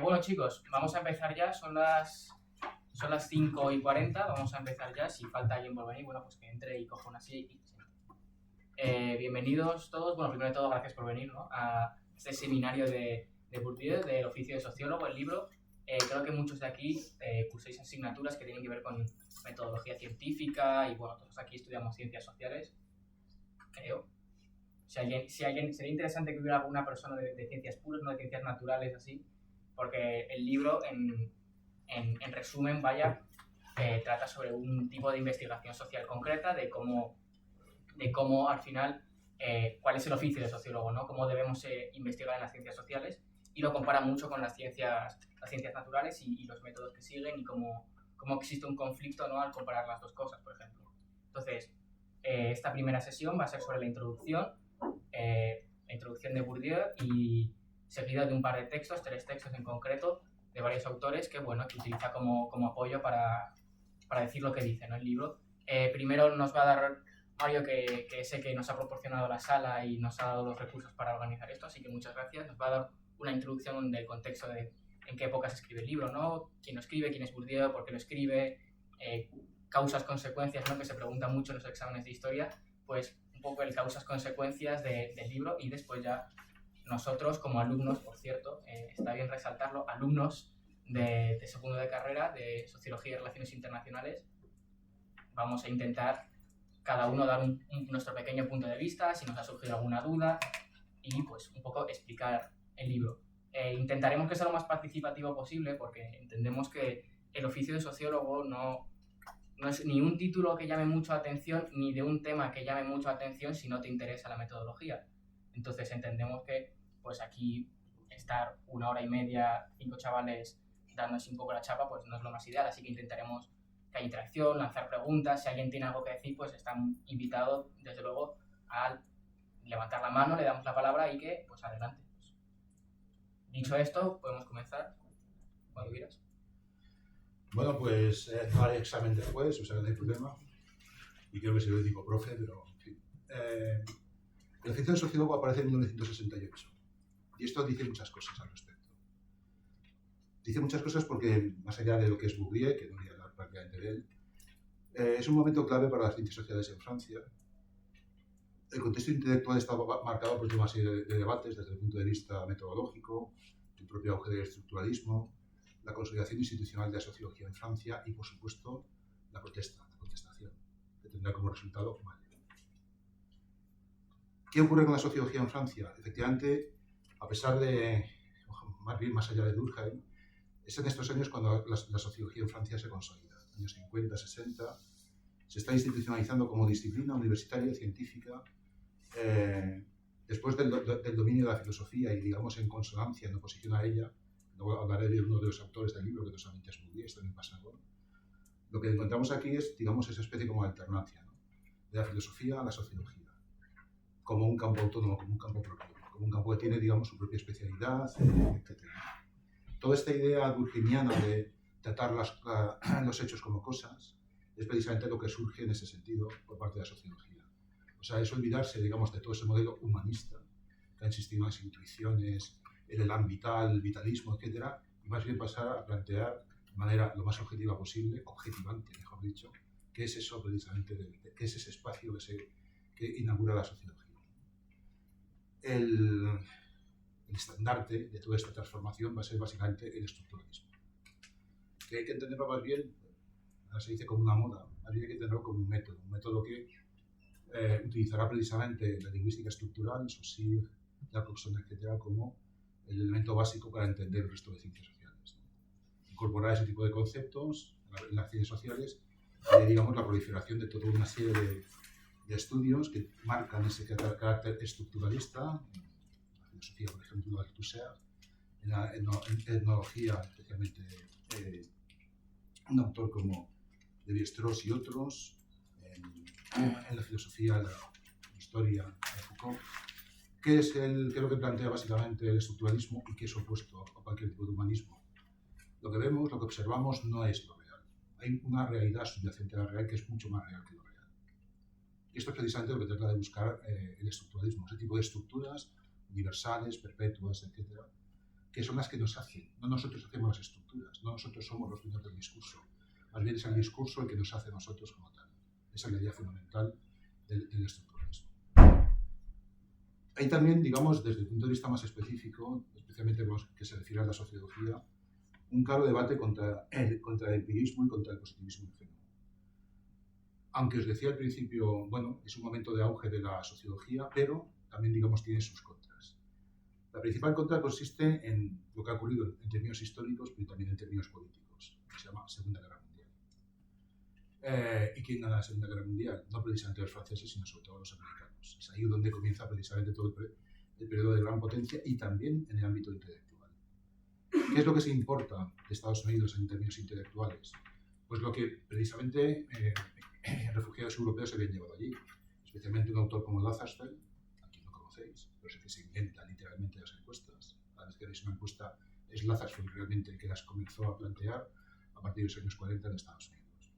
Bueno, chicos, vamos a empezar ya. Son las 5:40. Vamos a empezar ya. Si falta alguien por venir, bueno, pues que entre y coja una silla y se siente. Bienvenidos todos. Bueno, primero de todo, gracias por venir, ¿no?, a este seminario de Bourdieu, del oficio de sociólogo, el libro. Creo que muchos de aquí cursáis asignaturas que tienen que ver con metodología científica y, bueno, todos aquí estudiamos ciencias sociales, creo. Si alguien, sería interesante que hubiera alguna persona de ciencias puras, no de ciencias naturales, así, porque el libro, en resumen, trata sobre un tipo de investigación social concreta, de cómo al final, cuál es el oficio de sociólogo, ¿no?, cómo debemos investigar en las ciencias sociales, y lo compara mucho con las ciencias naturales y los métodos que siguen, y cómo existe un conflicto, ¿no?, al comparar las dos cosas, por ejemplo. Entonces, esta primera sesión va a ser sobre la introducción de Bourdieu, y seguida de un par de textos, 3 textos en concreto, de varios autores que utiliza como apoyo para decir lo que dice, ¿no?, el libro. Primero nos va a dar Mario, que sé que nos ha proporcionado la sala y nos ha dado los recursos para organizar esto, así que muchas gracias. Nos va a dar una introducción del contexto de en qué época se escribe el libro, ¿no?, quién lo escribe, quién es Bourdieu, por qué lo escribe, causas, consecuencias, ¿no?, que se preguntan mucho en los exámenes de historia, pues un poco el causas, consecuencias del libro, y después ya nosotros como alumnos, por cierto, está bien resaltarlo, alumnos de segundo de carrera de Sociología y Relaciones Internacionales, vamos a intentar cada uno dar nuestro pequeño punto de vista, si nos ha surgido alguna duda, y pues un poco explicar el libro. Intentaremos que sea lo más participativo posible, porque entendemos que el oficio de sociólogo no es ni un título que llame mucho la atención, ni de un tema que llame mucho la atención si no te interesa la metodología. Entonces entendemos que pues aquí estar 1 hora y media, 5 chavales dándose un poco la chapa, pues no es lo más ideal, así que intentaremos que haya interacción, lanzar preguntas. Si alguien tiene algo que decir, pues están invitados, desde luego, a levantar la mano, le damos la palabra y que, pues adelante. Dicho esto, podemos comenzar cuando quieras. Bueno, pues no haré examen después, o sea, no hay problema. Y creo que soy el tipo profe, pero en fin. El oficio de sociólogo aparece en 1968. Y esto dice muchas cosas al respecto. Dice muchas cosas porque, más allá de lo que es Bourdieu, que no voy a hablar prácticamente de él, es un momento clave para las ciencias sociales en Francia. El contexto intelectual está marcado por una serie de debates desde el punto de vista metodológico, el propio auge del estructuralismo, la consolidación institucional de la sociología en Francia y, por supuesto, la contestación, que tendrá como resultado mal. ¿Qué ocurre con la sociología en Francia? Efectivamente, a pesar de, más allá de Durkheim, es en estos años cuando la sociología en Francia se consolida. En los años 50, 60, se está institucionalizando como disciplina universitaria y científica. Después del dominio de la filosofía y, digamos, en consonancia, en oposición a ella, luego hablaré de uno de los autores del libro, que no solamente es Bourdieu, es también Pasagón. Lo que encontramos aquí es, digamos, esa especie como de alternancia, ¿no?, de la filosofía a la sociología, como un campo autónomo, como un campo propio, como un campo que tiene, digamos, su propia especialidad, etc. Toda esta idea durkheimiana de tratar los hechos como cosas es precisamente lo que surge en ese sentido por parte de la sociología. O sea, es olvidarse, digamos, de todo ese modelo humanista que ha insistido en las intuiciones, el elan vital, el vitalismo, etc., y más bien pasar a plantear de manera lo más objetiva posible, objetivante, mejor dicho, qué es eso precisamente, qué es ese espacio que inaugura la sociología. El estandarte de toda esta transformación va a ser básicamente el estructuralismo, que hay que entenderlo más bien, ahora se dice como una moda, más bien hay que entenderlo como un método que utilizará precisamente la lingüística estructural, Saussure, Jacobson, etc., como el elemento básico para entender el resto de ciencias sociales. Incorporar ese tipo de conceptos en las ciencias sociales y, digamos, la proliferación de toda una serie de estudios que marcan ese carácter estructuralista. La filosofía, por ejemplo, de Althusser, en la etnología, especialmente un autor como Lévi-Strauss y otros, en la filosofía, la historia de Foucault, ¿Qué es lo que plantea básicamente el estructuralismo y qué es opuesto a cualquier tipo de humanismo? Lo que vemos, lo que observamos, no es lo real. Hay una realidad subyacente a la real que es mucho más real que lo real. Y esto es precisamente lo que trata de buscar el estructuralismo, ese tipo de estructuras universales, perpetuas, etcétera, que son las que nos hacen. No nosotros hacemos las estructuras, no nosotros somos los dueños del discurso. Más bien es el discurso el que nos hace a nosotros como tal. Esa es la idea fundamental del estructuralismo. Hay también, digamos, desde el punto de vista más específico, especialmente que se refiere a la sociología, un claro debate contra el empirismo y contra el positivismo ingenuo. Aunque os decía al principio, bueno, es un momento de auge de la sociología, pero también, digamos, tiene sus contras. La principal contra consiste en lo que ha ocurrido en términos históricos, pero también en términos políticos, que se llama Segunda Guerra Mundial. ¿Y quién gana la Segunda Guerra Mundial? No precisamente los franceses, sino sobre todo los americanos. Es ahí donde comienza precisamente todo el periodo de gran potencia y también en el ámbito intelectual. ¿Qué es lo que se importa de Estados Unidos en términos intelectuales? Pues lo que precisamente refugiados europeos se habían llevado allí, especialmente un autor como Lazarsfeld, a quien no conocéis, pero es que se inventa literalmente las encuestas. Cada vez que veis una encuesta es Lazarsfeld realmente el que las comenzó a plantear a partir de los años 40 en Estados Unidos.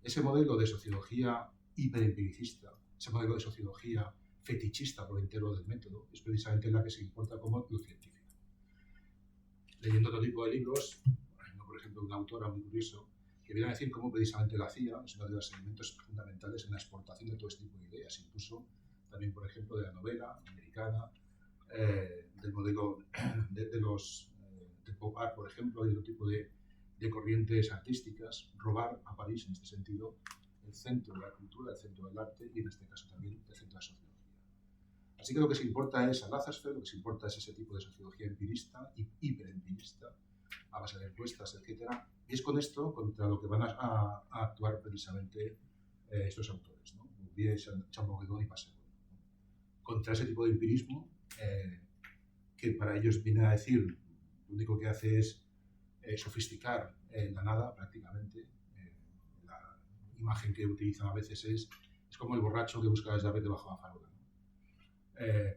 Ese modelo de sociología hiperempiricista, ese modelo de sociología fetichista por entero del método, es precisamente la que se importa como lo científico. Leyendo otro tipo de libros, por ejemplo, un autor muy curioso, que viene a decir cómo precisamente la CIA es uno de los elementos fundamentales en la exportación de todo este tipo de ideas, incluso también, por ejemplo, de la novela americana, del modelo de pop art, por ejemplo, y otro tipo de corrientes artísticas, robar a París, en este sentido, el centro de la cultura, el centro del arte y, en este caso, también el centro de la sociología. Así que lo que se importa es a Lazarsfeld, lo que se importa es ese tipo de sociología empirista y hiperempirista, a base de encuestas, etcétera. Y es con esto contra lo que van a actuar precisamente estos autores, ¿no? Bourdieu, Champollion y Pascal, ¿no? Contra ese tipo de empirismo que para ellos viene a decir, lo único que hace es sofisticar la nada prácticamente. La imagen que utilizan a veces es como el borracho que busca las llaves debajo de la farola, ¿no?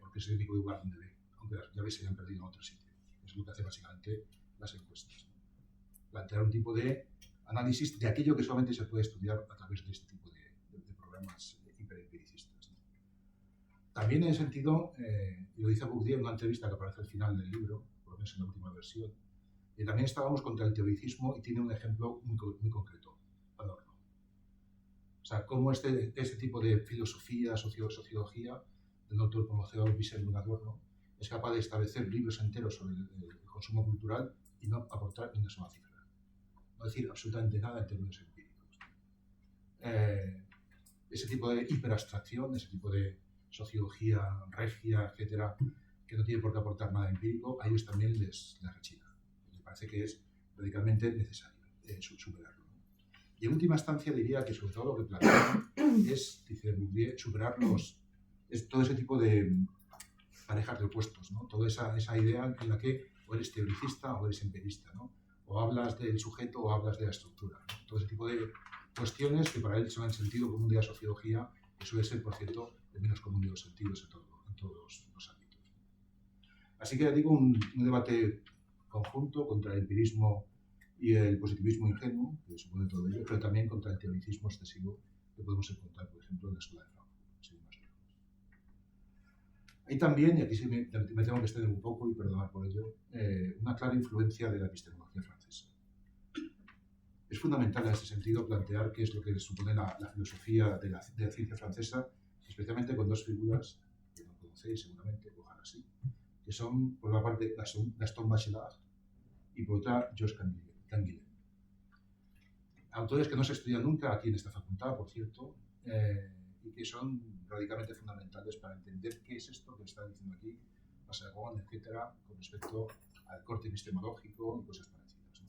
Porque es el único lugar donde ve, aunque las llaves se hayan perdido en otro sitio. Es lo que hace básicamente las encuestas, ¿no? Plantear un tipo de análisis de aquello que solamente se puede estudiar a través de este tipo de programas hiperempiricistas, ¿no? También en ese sentido, y lo dice Bourdieu en una entrevista que aparece al final del libro, por lo menos en la última versión, también estábamos contra el teoricismo y tiene un ejemplo muy concreto, Adorno. O sea, cómo este tipo de filosofía, sociología, del autor como Theodor Wiesel y Adorno, es capaz de establecer libros enteros sobre el consumo cultural y no aportar ni una sola cifra. No decir absolutamente nada en términos empíricos. Ese tipo de hiperabstracción, ese tipo de sociología regia, etcétera, que no tiene por qué aportar nada empírico, a ellos también les rechina. Me parece que es radicalmente necesario superarlo. Y en última instancia diría que sobre todo lo que plantea es, dice Bourdieu, superar todo ese tipo de parejas de opuestos, ¿no? Toda esa idea en la que o eres teoricista o eres empirista, ¿no? O hablas del sujeto o hablas de la estructura, ¿no? Todo ese tipo de cuestiones que para él son el sentido común de la sociología, que suele ser, por cierto, el menos común de los sentidos en todos los ámbitos. Así que digo un debate conjunto contra el empirismo y el positivismo ingenuo, que supone todo ello, pero también contra el teoricismo excesivo que podemos encontrar, por ejemplo, en la escuela de Frankfurt. Hay también, y aquí sí me tengo que extender un poco y perdonar por ello, una clara influencia de la epistemología francesa. Es fundamental en este sentido plantear qué es lo que supone la filosofía de la ciencia francesa, especialmente con dos figuras que no conocéis seguramente, ojalá sí, que son, por una parte, Gaston Bachelard y por otra, Georges Canguilhem. Autores que no se estudian nunca aquí en esta facultad, por cierto, y que son radicalmente fundamentales para entender qué es esto que está diciendo aquí Pascal, etcétera, con respecto al corte epistemológico y cosas parecidas, ¿no?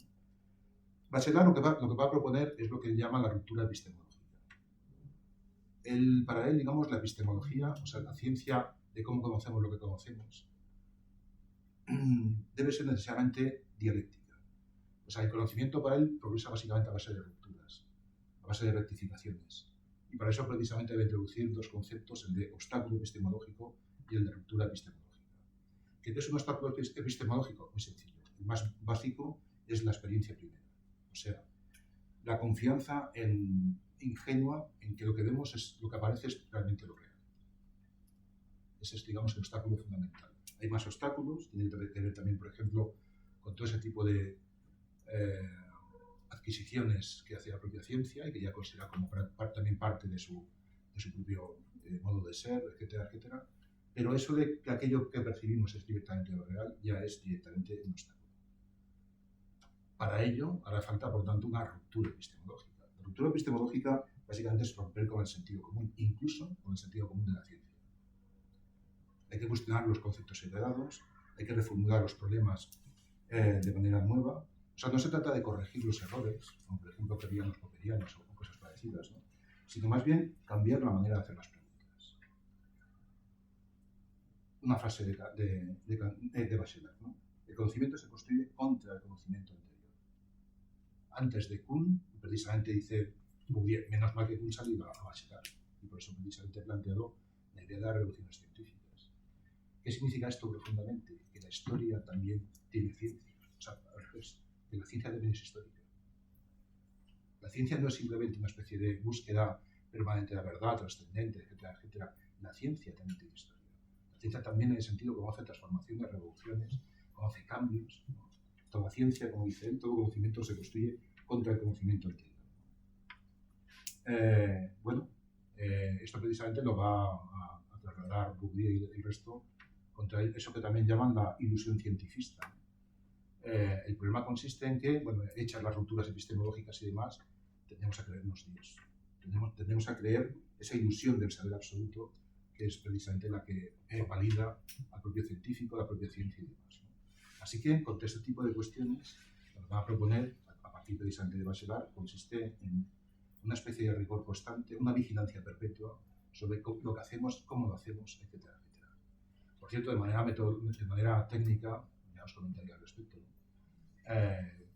Bachelard lo que va a proponer es lo que él llama la ruptura epistemológica. Para él, digamos, la epistemología, o sea, la ciencia de cómo conocemos lo que conocemos, debe ser necesariamente dialéctica. O sea, el conocimiento para él progresa básicamente a base de rupturas, a base de rectificaciones. Y para eso precisamente debe introducir dos conceptos, el de obstáculo epistemológico y el de ruptura epistemológica. ¿Qué es un obstáculo epistemológico? Muy sencillo. El más básico es la experiencia primera. O sea, la confianza ingenua en que lo que vemos es lo que aparece es realmente lo real. Ese es, digamos, el obstáculo fundamental. Hay más obstáculos, tiene que ver también, por ejemplo, con todo ese tipo de adquisiciones que hace la propia ciencia y que ya considera como también parte de su propio modo de ser, etcétera, etcétera. Pero eso de que aquello que percibimos es directamente lo real, ya es directamente un obstáculo. Para ello, hará falta, por tanto, una ruptura epistemológica. La ruptura epistemológica, básicamente, es romper con el sentido común, incluso con el sentido común de la ciencia. Hay que cuestionar los conceptos heredados, hay que reformular los problemas de manera nueva. O sea, no se trata de corregir los errores, como por ejemplo querían los popperianos o cosas parecidas, ¿no? Sino más bien cambiar la manera de hacer las preguntas. Una frase de Bachelard, ¿no? El conocimiento se construye contra el conocimiento anterior. Antes de Kuhn, precisamente dice Bourdieu, menos mal que Kuhn salió a Bachelard, y por eso precisamente ha planteado la idea de las revoluciones científicas. ¿Qué significa esto profundamente? Que la historia también tiene ciencia. O sea, al revés, que la ciencia también es histórica. La ciencia no es simplemente una especie de búsqueda permanente de la verdad, trascendente, etcétera, etcétera. La ciencia también tiene historia. La ciencia también, en el sentido, conoce transformaciones, revoluciones, conoce cambios, ¿no? Toda ciencia, como dice él, todo conocimiento se construye contra el conocimiento anterior. Esto precisamente lo va a trasladar Bourdieu y el resto contra eso que también llaman la ilusión cientifista. El problema consiste en que, hechas las rupturas epistemológicas y demás, tendemos a creernos Dios. Tendemos a creer esa ilusión del saber absoluto, que es precisamente la que valida al propio científico, a la propia ciencia y demás, ¿no? Así que, contra este tipo de cuestiones, lo que van a proponer, a partir precisamente de Bachelard, consiste en una especie de rigor constante, una vigilancia perpetua sobre lo que hacemos, cómo lo hacemos, etcétera, etcétera. Por cierto, de manera técnica, ya os comentaría al respecto, ¿no?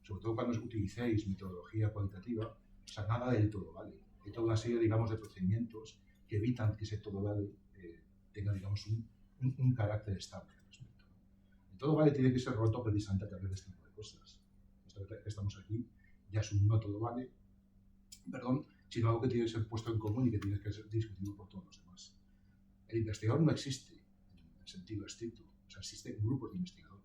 Sobre todo cuando utilicéis metodología cualitativa, o sea, nada del todo vale. Hay toda una serie, digamos, de procedimientos que evitan que ese todo vale tenga, digamos, un carácter estable al respecto, ¿no? El todo vale tiene que ser roto precisamente a través de este tipo de cosas. Esto que estamos aquí ya es un no todo vale, sino algo que tiene que ser puesto en común y que tiene que ser discutido por todos los demás. El investigador no existe en el sentido estricto, o sea, existe un grupo de investigación.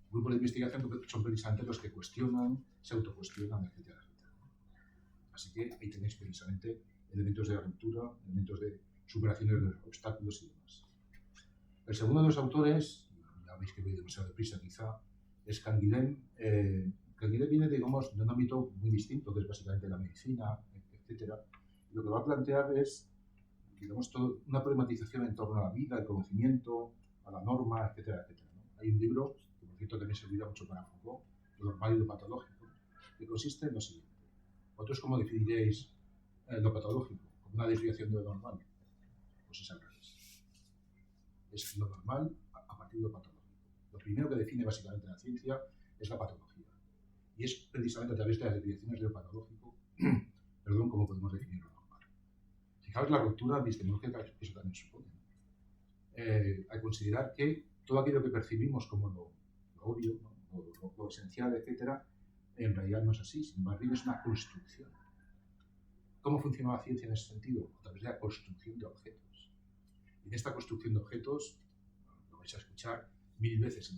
Grupos de investigación que son precisamente los que cuestionan, se autocuestionan, etcétera, etcétera. Así que ahí tenéis precisamente elementos de ruptura, elementos de superación de obstáculos y demás. El segundo de los autores, ya veis que voy demasiado deprisa quizá, es Canguilhem. Canguilhem viene, digamos, de un ámbito muy distinto, que es básicamente la medicina, etcétera. Lo que va a plantear es, digamos, una problematización en torno a la vida, al conocimiento, a la norma, etcétera, etcétera, ¿no? Hay un libro que, por cierto, también servirá mucho para Foucault, lo normal y lo patológico, que consiste en lo siguiente. ¿Vosotros cómo definiríais lo patológico? ¿Como una desviación de lo normal? Pues es al revés. Es lo normal a partir de lo patológico. Lo primero que define básicamente la ciencia es la patología. Y es precisamente a través de las definiciones de lo patológico, como podemos definir lo normal. Fijaos la ruptura epistemológica que eso también supone. Al considerar que todo aquello que percibimos como lo obvio, ¿no? lo esencial, etcétera, en realidad no es así, sin embargo es una construcción. ¿Cómo funciona la ciencia en ese sentido? A través de la construcción de objetos. Y en esta construcción de objetos, lo vais a escuchar 1000 veces en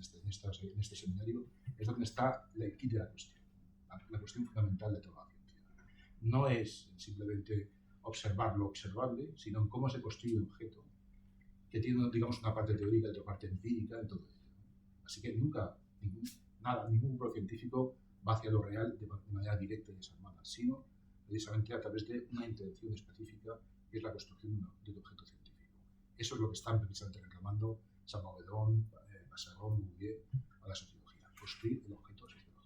este seminario, es donde está el kit de la cuestión, la cuestión fundamental de toda la ciencia. No es simplemente observar lo observable, sino en cómo se construye un objeto, que tiene, digamos, una parte teórica y otra parte empírica en todo ello. Así que nunca, ningún grupo científico va hacia lo real de manera directa y desarmada, sino precisamente a través de una intención específica, que es la construcción de un objeto científico. Eso es lo que están precisamente reclamando Saint-Beuve, Bachelard, Bourdieu a la sociología, construir el objeto sociológico.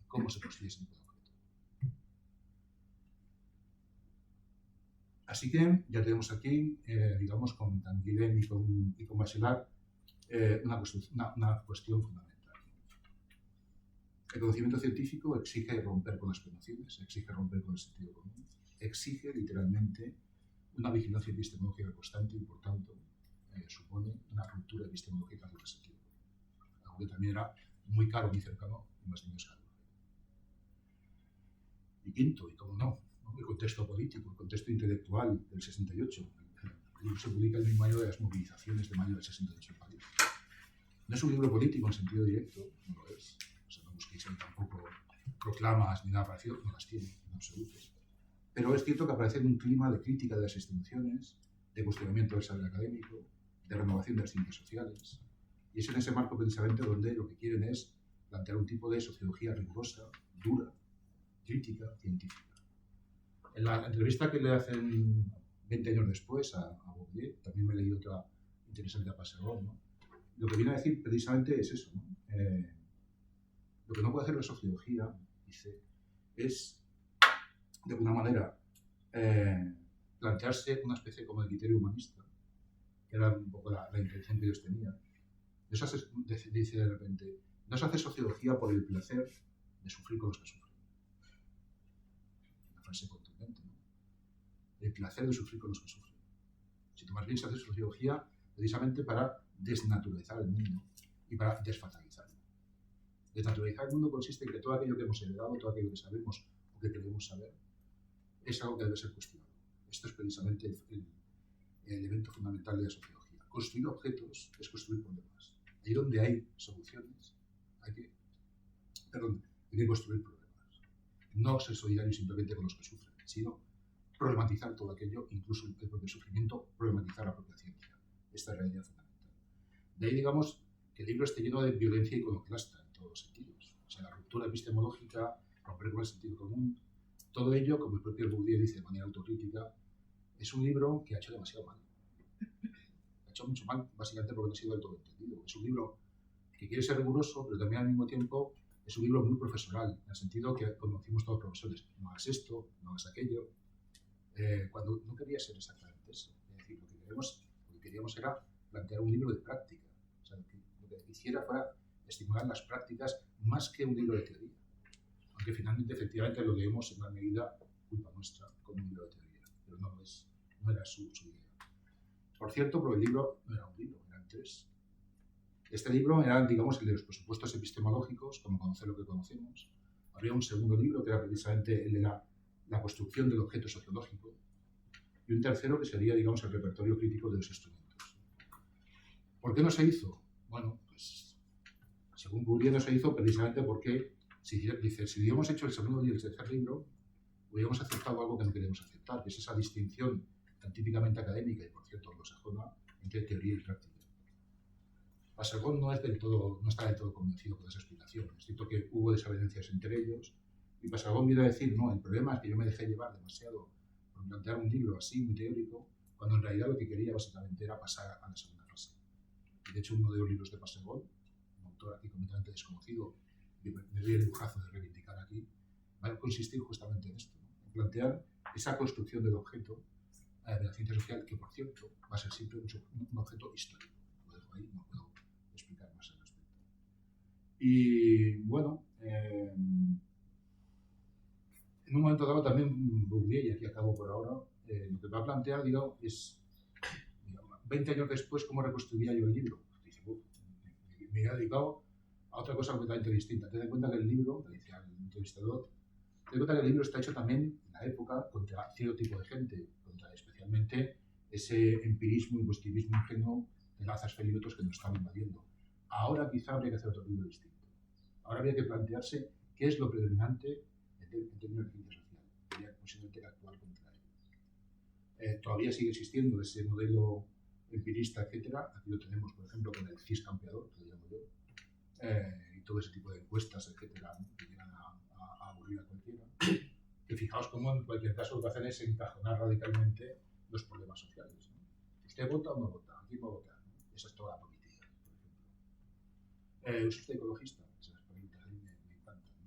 ¿Cómo se construye ese tipo de objeto? Así que ya tenemos aquí, digamos, con Canguilhem y con Bachelard, una cuestión fundamental. El conocimiento científico exige romper con las prenociones, exige romper con el sentido común, exige literalmente una vigilancia epistemológica constante y, por tanto, supone una ruptura epistemológica de ese sentido. Algo que también era muy caro, muy cercano, y más niños caros. Y quinto, y como no, el contexto político, el contexto intelectual del 68. El libro se publica el mismo año de las movilizaciones de mayo del 68 en París. No es un libro político en sentido directo, no lo es. O sea, no busquéis ahí tampoco proclamas ni nada parecido, no las tiene en absoluto. Pero es cierto que aparece en un clima de crítica de las instituciones, de cuestionamiento del saber académico, de renovación de las ciencias sociales. Y es en ese marco precisamente donde lo que quieren es plantear un tipo de sociología rigurosa, dura, crítica, científica. En la entrevista que le hacen 20 años después a Bourdieu, también me he leído otra interesante a Passerot, ¿no? Lo que viene a decir precisamente es eso, ¿no? Lo que no puede hacer la sociología, dice, es de alguna manera plantearse una especie como de criterio humanista, que era un poco la intención que ellos tenían. Dice de repente, no se hace sociología por el placer de sufrir con los que sufren. Una frase contundente, ¿no? El placer de sufrir con los que sufren. Si tú más bien se hace sociología precisamente para desnaturalizar el mundo y para desfatalizarlo. Desnaturalizar el mundo consiste en que todo aquello que hemos heredado, todo aquello que sabemos o que queremos saber, es algo que debe ser cuestionado. Esto es precisamente el elemento fundamental de la sociología. Construir objetos es construir problemas. Ahí donde hay soluciones, hay que construir problemas. No ser solidario simplemente con los que sufren, sino problematizar todo aquello, incluso el propio sufrimiento, problematizar la propia ciencia. Esta es la idea fundamental. De ahí, digamos, que el libro esté lleno de violencia iconoclasta en todos los sentidos. O sea, la ruptura epistemológica, romper con el sentido común, todo ello, como el propio Bourdieu dice de manera autocrítica, es un libro que ha hecho demasiado mal. Ha hecho mucho mal, básicamente porque no ha sido del todo entendido. Es un libro que quiere ser riguroso, pero también al mismo tiempo es un libro muy profesional, en el sentido que conocimos todos los profesores. No hagas esto, no hagas aquello. Cuando no quería ser exactamente eso. Es decir, lo que queríamos era plantear un libro de práctica. O sea, lo que hiciera fuera estimular las prácticas más que un libro de teoría. Aunque finalmente, efectivamente, lo leemos en una medida culpa nuestra como un libro de teoría. Pero no lo es, no era su idea. Por cierto, pero el libro no era un libro, eran tres. Este libro era, digamos, el de los presupuestos epistemológicos, como conocer lo que conocemos. Había un segundo libro que era precisamente el de la construcción del objeto sociológico, y un tercero que sería, digamos, el repertorio crítico de los instrumentos. ¿Por qué no se hizo? Bueno, pues, según Bourdieu no se hizo precisamente porque, si hubiéramos hecho el segundo y el tercer libro, hubiéramos aceptado algo que no queremos aceptar, que es esa distinción tan típicamente académica, y por cierto anglosajona, entre teoría y práctica. Passerot no está del todo convencido con esa explicación. Es cierto que hubo desavenencias entre ellos, y Passerot viene a decir, no, el problema es que yo me dejé llevar demasiado por plantear un libro así, muy teórico, cuando en realidad lo que quería básicamente era pasar a la segunda fase. Y de hecho, uno de los libros de Passerot, un autor aquí completamente desconocido, que me doy el lujazo de reivindicar aquí, va a consistir justamente en esto, ¿no? En plantear esa construcción del objeto de la ciencia social, que por cierto va a ser siempre un objeto histórico. Lo dejo ahí, no puedo explicar más al respecto. Y bueno, en un momento dado también Bourdieu, y aquí acabo por ahora, lo que va a plantear, digo, es 20 años después cómo reconstruiría yo el libro. Dice, me he dedicado a otra cosa completamente distinta. Ten en cuenta que el libro, le decía al entrevistador, ten en cuenta que el libro está hecho también en la época contra cierto tipo de gente, contra especialmente ese empirismo y positivismo ingenuo de Lazar Feliottos que nos estaba invadiendo. Ahora quizá habría que hacer otro libro distinto. Ahora habría que plantearse qué es lo predominante en términos de ciencia social. Habría posiblemente que actuar contra ello. Todavía sigue existiendo ese modelo empirista, etcétera. Aquí lo tenemos, por ejemplo, con el CIS campeador, que lo llamo yo, y todo ese tipo de encuestas, etcétera, ¿no? Que llegan a aburrir a cualquiera. Que fijaos cómo en cualquier caso lo que hacen es encajonar radicalmente los problemas sociales, ¿no? ¿Usted vota o no vota? ¿A quién va a votar? ¿No? Esa es toda la política, por ejemplo. ¿Es usted ecologista? Esas preguntas a mí me encantan, ¿no?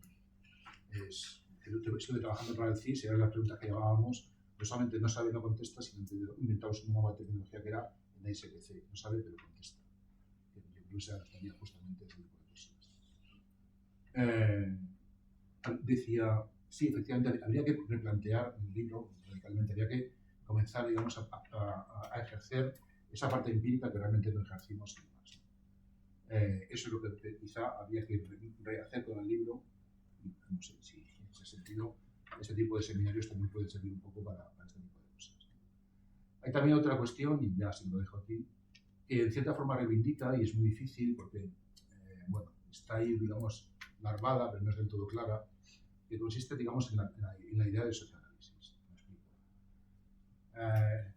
Estuve trabajando para el CIS y era la pregunta que llevábamos. No solamente no sabe, no contesta, sino que inventamos una nueva tecnología que era en SPC. No sabe, pero contesta. Yo creo que se adaptaría justamente a ese tipo de cosas. Decía, sí, efectivamente, habría que replantear el libro radicalmente, habría que comenzar, digamos, a ejercer esa parte empírica que realmente no ejercimos y demás. Eso es lo que quizá habría que rehacer con el libro, y no sé si en ese sentido ese tipo de seminarios también pueden servir un poco para este tipo de cosas. Hay también otra cuestión, y ya se lo dejo aquí, que en cierta forma reivindica, y es muy difícil porque, bueno, está ahí, digamos, larvada, pero no es del todo clara, que consiste, digamos, en la idea del socioanálisis. ¿Me explico?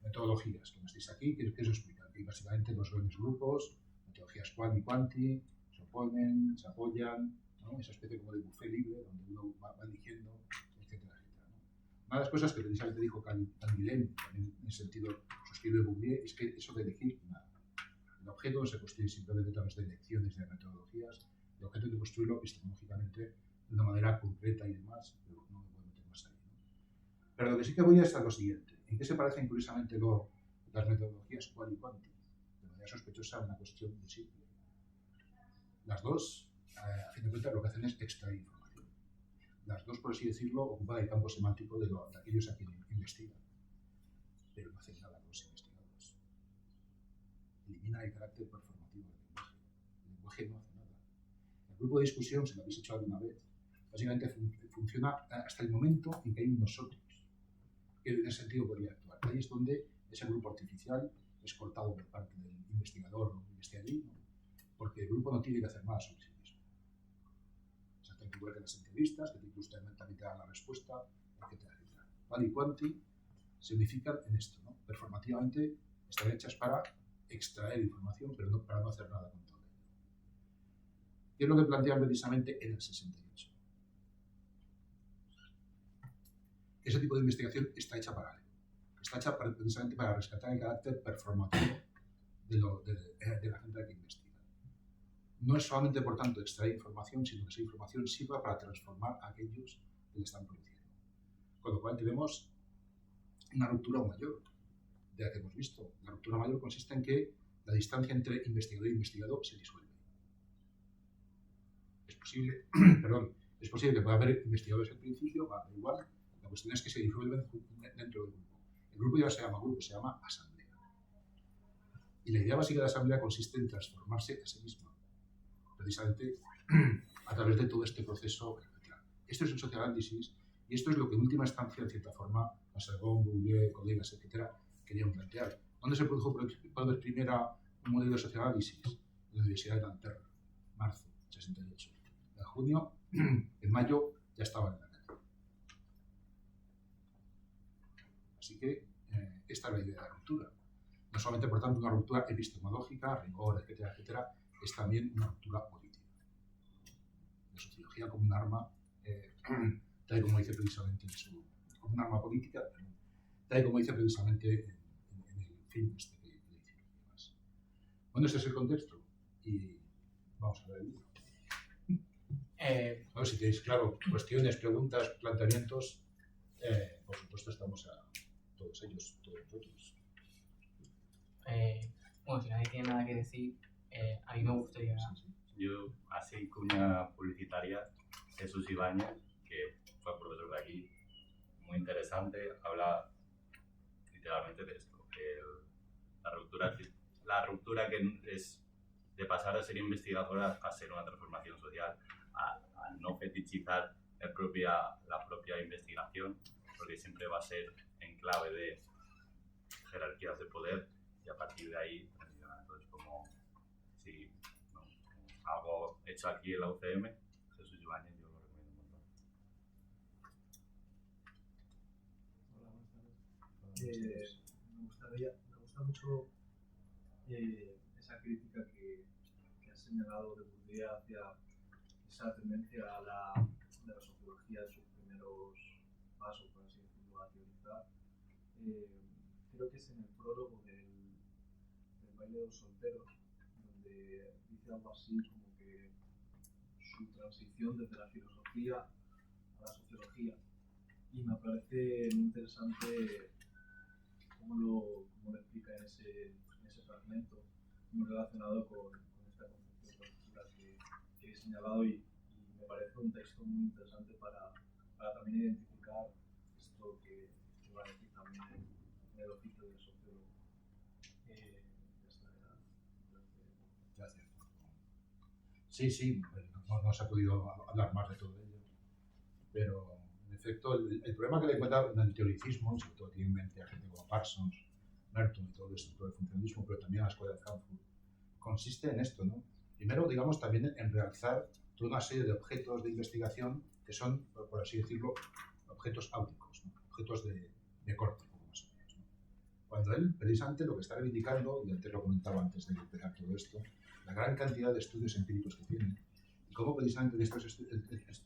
Metodologías, que no estéis aquí, que eso explica. Que básicamente los grandes grupos, metodologías quant y quanti, se oponen, se apoyan, ¿no? Esa especie como de buffet libre, donde uno va eligiendo, etcétera, etcétera, ¿no? Una de las cosas que precisamente dijo Canguilhem, también en ese sentido suscribe Bourdieu, es que eso de elegir nada. El objeto no se construye simplemente a través de elecciones de metodologías, el objeto hay que construirlo epistemológicamente de una manera concreta y demás, pero no me voy a meter más ahí, ¿no? Pero lo que sí que voy a es a lo siguiente. ¿En qué se parecen curiosamente las metodologías qual y quanti? De manera sospechosa, una cuestión muy simple. Las dos, a fin de cuentas, lo que hacen es extraer información. Las dos, por así decirlo, ocupan el campo semántico de aquellos a quienes investigan. Pero no hacen nada los investigadores. Elimina el carácter performativo del lenguaje. El lenguaje no hace nada. El grupo de discusión, si lo habéis hecho alguna vez, básicamente funciona hasta el momento en que hay un nosotros, que en ese sentido podría actuar. Ahí es donde ese grupo artificial es cortado por parte del investigador o investigador, ¿no? Porque el grupo no tiene que hacer nada sobre sí mismo. Exactamente igual que las entrevistas, que también te dan la respuesta, etcétera, etcétera. Qual y quanti se unifican en esto, ¿no? Performativamente están hechas para extraer información, pero no para no hacer nada con todo ello. ¿Qué es lo que plantean precisamente en el 68? Ese tipo de investigación está hecha para algo. Está hecha precisamente para rescatar el carácter performativo de la gente que investiga. No es solamente, por tanto, extraer información, sino que esa información sirva para transformar a aquellos que le están produciendo. Con lo cual tenemos una ruptura mayor de la que hemos visto. La ruptura mayor consiste en que la distancia entre investigador e investigado se disuelve. Es posible, es posible que pueda haber investigadores al principio, va a dar igual. La cuestión es que se disuelven dentro del grupo. El grupo ya se llama grupo, se llama asamblea. Y la idea básica de la asamblea consiste en transformarse a sí misma, precisamente a través de todo este proceso. Esto es el socioanálisis y esto es lo que en última instancia, en cierta forma, Massergon, Bourdieu, colegas, etcétera, querían plantear. ¿Dónde se produjo por vez primera un modelo de socioanálisis? En la Universidad de Nanterre, marzo 68. En junio, en mayo, ya estaba en la calle. Así que esta es la idea de la ruptura. No solamente, por tanto, una ruptura epistemológica, rigor, etcétera, etcétera, es también una ruptura política. La sociología como un arma, tal y como dice precisamente como un arma política, tal y como dice precisamente en el film este que le hicieron. Bueno, ese es el contexto y vamos a ver el libro. Bueno, si tenéis, claro, cuestiones, preguntas, planteamientos, por supuesto estamos a todos ellos, todos nosotros. Bueno, si nadie tiene nada que decir, a mí me gustaría... Yo, así cuña publicitaria, Jesús Ibáñez, que fue profesor de aquí, muy interesante, habla literalmente de esto, que la ruptura que es de pasar a ser investigadora a ser una transformación social, a no fetichizar la propia investigación, porque siempre va a ser en clave de jerarquías de poder y a partir de ahí, entonces como si algo hecho aquí en la UCM, Jesús Ibáñez, yo lo recomiendo un montón. Hola, me gusta mucho esa crítica que has señalado de Bourdieu hacia esa tendencia de la sociología en sus primeros pasos, por así decirlo, a teorizar. Creo que es en el prólogo del baile de los solteros, donde dice algo así como que su transición desde la filosofía a la sociología. Y me parece muy interesante cómo lo explica en ese fragmento, muy relacionado con esta concepción de ruptura que he señalado y me parece un texto muy interesante para también identificar esto que iba a decir también el oficio de sociólogo. Gracias. Sí, no se ha podido hablar más de todo ello, pero en efecto el problema que le encuentra en el teoricismo, sobre todo tiene en mente a gente como Parsons, Merton y todo el estructura del funcionalismo, pero también a la escuela de Frankfurt, consiste en esto, ¿no? Primero, digamos, también en realizar toda una serie de objetos de investigación que son, por así decirlo, objetos áuticos, ¿no? Objetos de corte, más o menos, ¿no? Cuando él, precisamente, lo que está reivindicando, y antes lo comentaba antes de empezar todo esto, la gran cantidad de estudios empíricos que tiene, y cómo precisamente de estos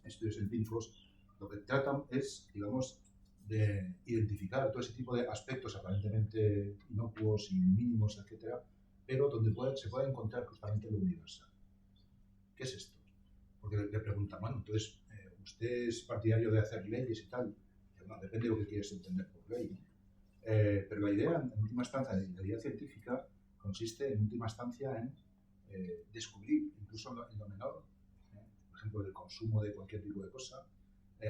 estudios empíricos lo que tratan es, digamos, de identificar todo ese tipo de aspectos aparentemente inocuos y mínimos, etcétera, pero donde se puede encontrar justamente lo universal. ¿Qué es esto? Porque le preguntan, bueno, entonces, ¿usted es partidario de hacer leyes y tal? Bueno, depende de lo que quieres entender por ley, ¿no? Pero la idea, en última instancia, la idea científica consiste, en última instancia, en descubrir, incluso en lo menor, por ejemplo, el consumo de cualquier tipo de cosa,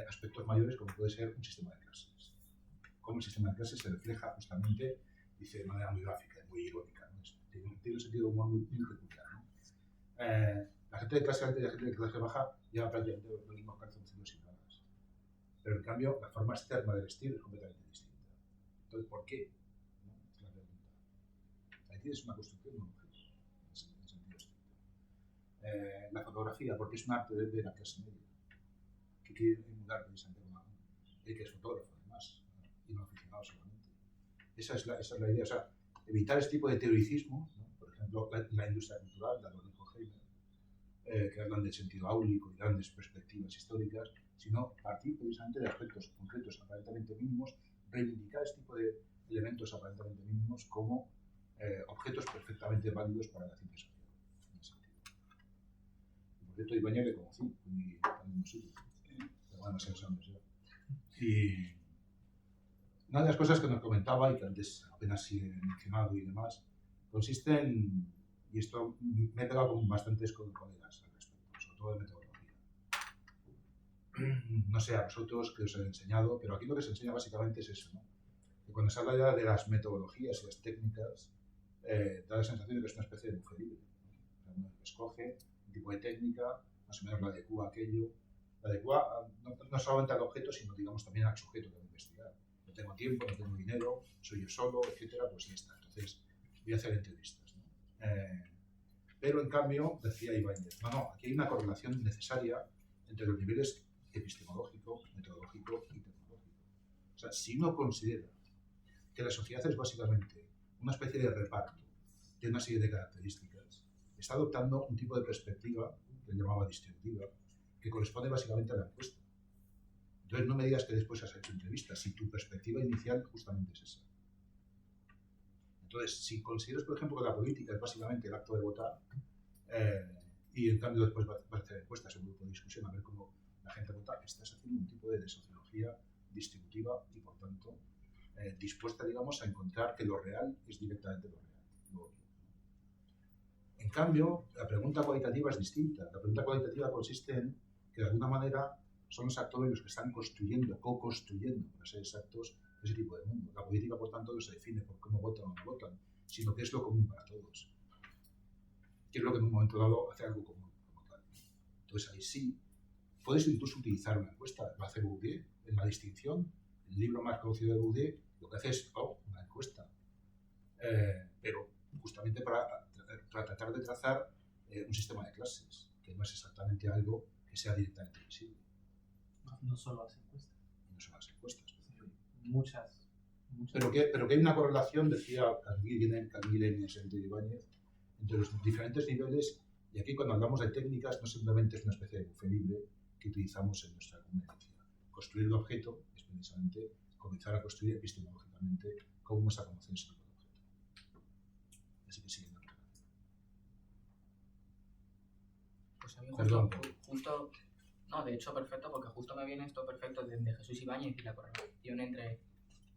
aspectos mayores como puede ser un sistema de clases. Cómo el sistema de clases se refleja justamente, dice de manera muy gráfica, muy irónica, ¿no? Tiene un sentido de humor muy peculiar, ¿no? La gente de clase alta y la gente de clase baja lleva prácticamente los mismos calzoncillos y bragas. Pero en cambio, la forma externa de vestir es completamente distinta. Entonces, ¿por qué? ¿No? Es la pregunta. Ahí tienes una construcción de un objeto, en sentido estricto. La fotografía, porque es un arte de la clase media, que quiere emular precisamente con algo. El que es fotógrafo, además, y no aficionado solamente. Esa es la idea. O sea, evitar este tipo de teoricismo, ¿no? Por ejemplo, la industria cultural, la Dornico Heimer, que hablan del sentido áulico y grandes perspectivas históricas, sino partir precisamente de aspectos concretos aparentemente mínimos, reivindicar este tipo de elementos aparentemente mínimos como objetos perfectamente válidos para la ciencia social. En ese sentido. Por cierto, Ibáñez le conocí, muy en un sitio, pero bueno, 6 años ya. Y una de las cosas que nos comentaba y que antes apenas sí he mencionado y demás, consiste en, y esto me he pegado con bastantes colegas al respecto, sobre todo de metodología. No sé a vosotros qué os he enseñado, pero aquí lo que se enseña básicamente es eso, ¿no? Que cuando se habla ya de las metodologías y las técnicas, da la sensación de que es una especie de buffet libre. Uno escoge un tipo de técnica, más o menos la adecua a aquello. La adecua no solamente al objeto, sino digamos también al sujeto que va a investigar. No tengo tiempo, no tengo dinero, soy yo solo, etcétera, pues ya está. Entonces voy a hacer entrevistas, ¿no? Pero en cambio, decía Ibáñez, no, aquí hay una correlación necesaria entre los niveles epistemológico, metodológico y tecnológico. O sea, si uno considera que la sociedad es básicamente una especie de reparto de una serie de características, está adoptando un tipo de perspectiva que él llamaba distributiva, que corresponde básicamente a la encuesta. Entonces no me digas que después has hecho entrevistas, si tu perspectiva inicial justamente es esa. Entonces, si consideras, por ejemplo, que la política es básicamente el acto de votar, y en cambio después vas a hacer encuestas en un grupo de discusión a ver cómo la gente vota, estás haciendo un tipo de sociología distributiva y, por tanto, dispuesta, digamos, a encontrar que lo real es directamente lo real, lo obvio. En cambio, la pregunta cualitativa es distinta. La pregunta cualitativa consiste en que, de alguna manera, son los actores los que están construyendo, co-construyendo, para ser exactos, ese tipo de mundo. La política, por tanto, no se define por cómo votan o no votan, sino qué es lo común para todos. ¿Qué es lo que en un momento dado hace algo común como tal? Entonces, ahí sí, puedes incluso utilizar una encuesta. Lo hace Bourdieu en La Distinción, el libro más conocido de Bourdieu, lo que hace es una encuesta. Pero justamente para tratar de trazar un sistema de clases, que no es exactamente algo que sea directamente visible. No solo las encuestas. No son las encuestas. Muchas. Pero que hay una correlación, decía Canguilhem y Sánchez Ibáñez, entre los diferentes niveles, y aquí cuando hablamos de técnicas no simplemente es una especie de buffet libre que utilizamos en nuestra convivencia. Construir el objeto es precisamente comenzar a construir epistemológicamente cómo vamos a conocer ese tipo de objeto. Así que siguiendo. Pues a mí Perdón. justo, no, de hecho perfecto, porque justo me viene esto perfecto de Jesús Ibáñez y la correlación entre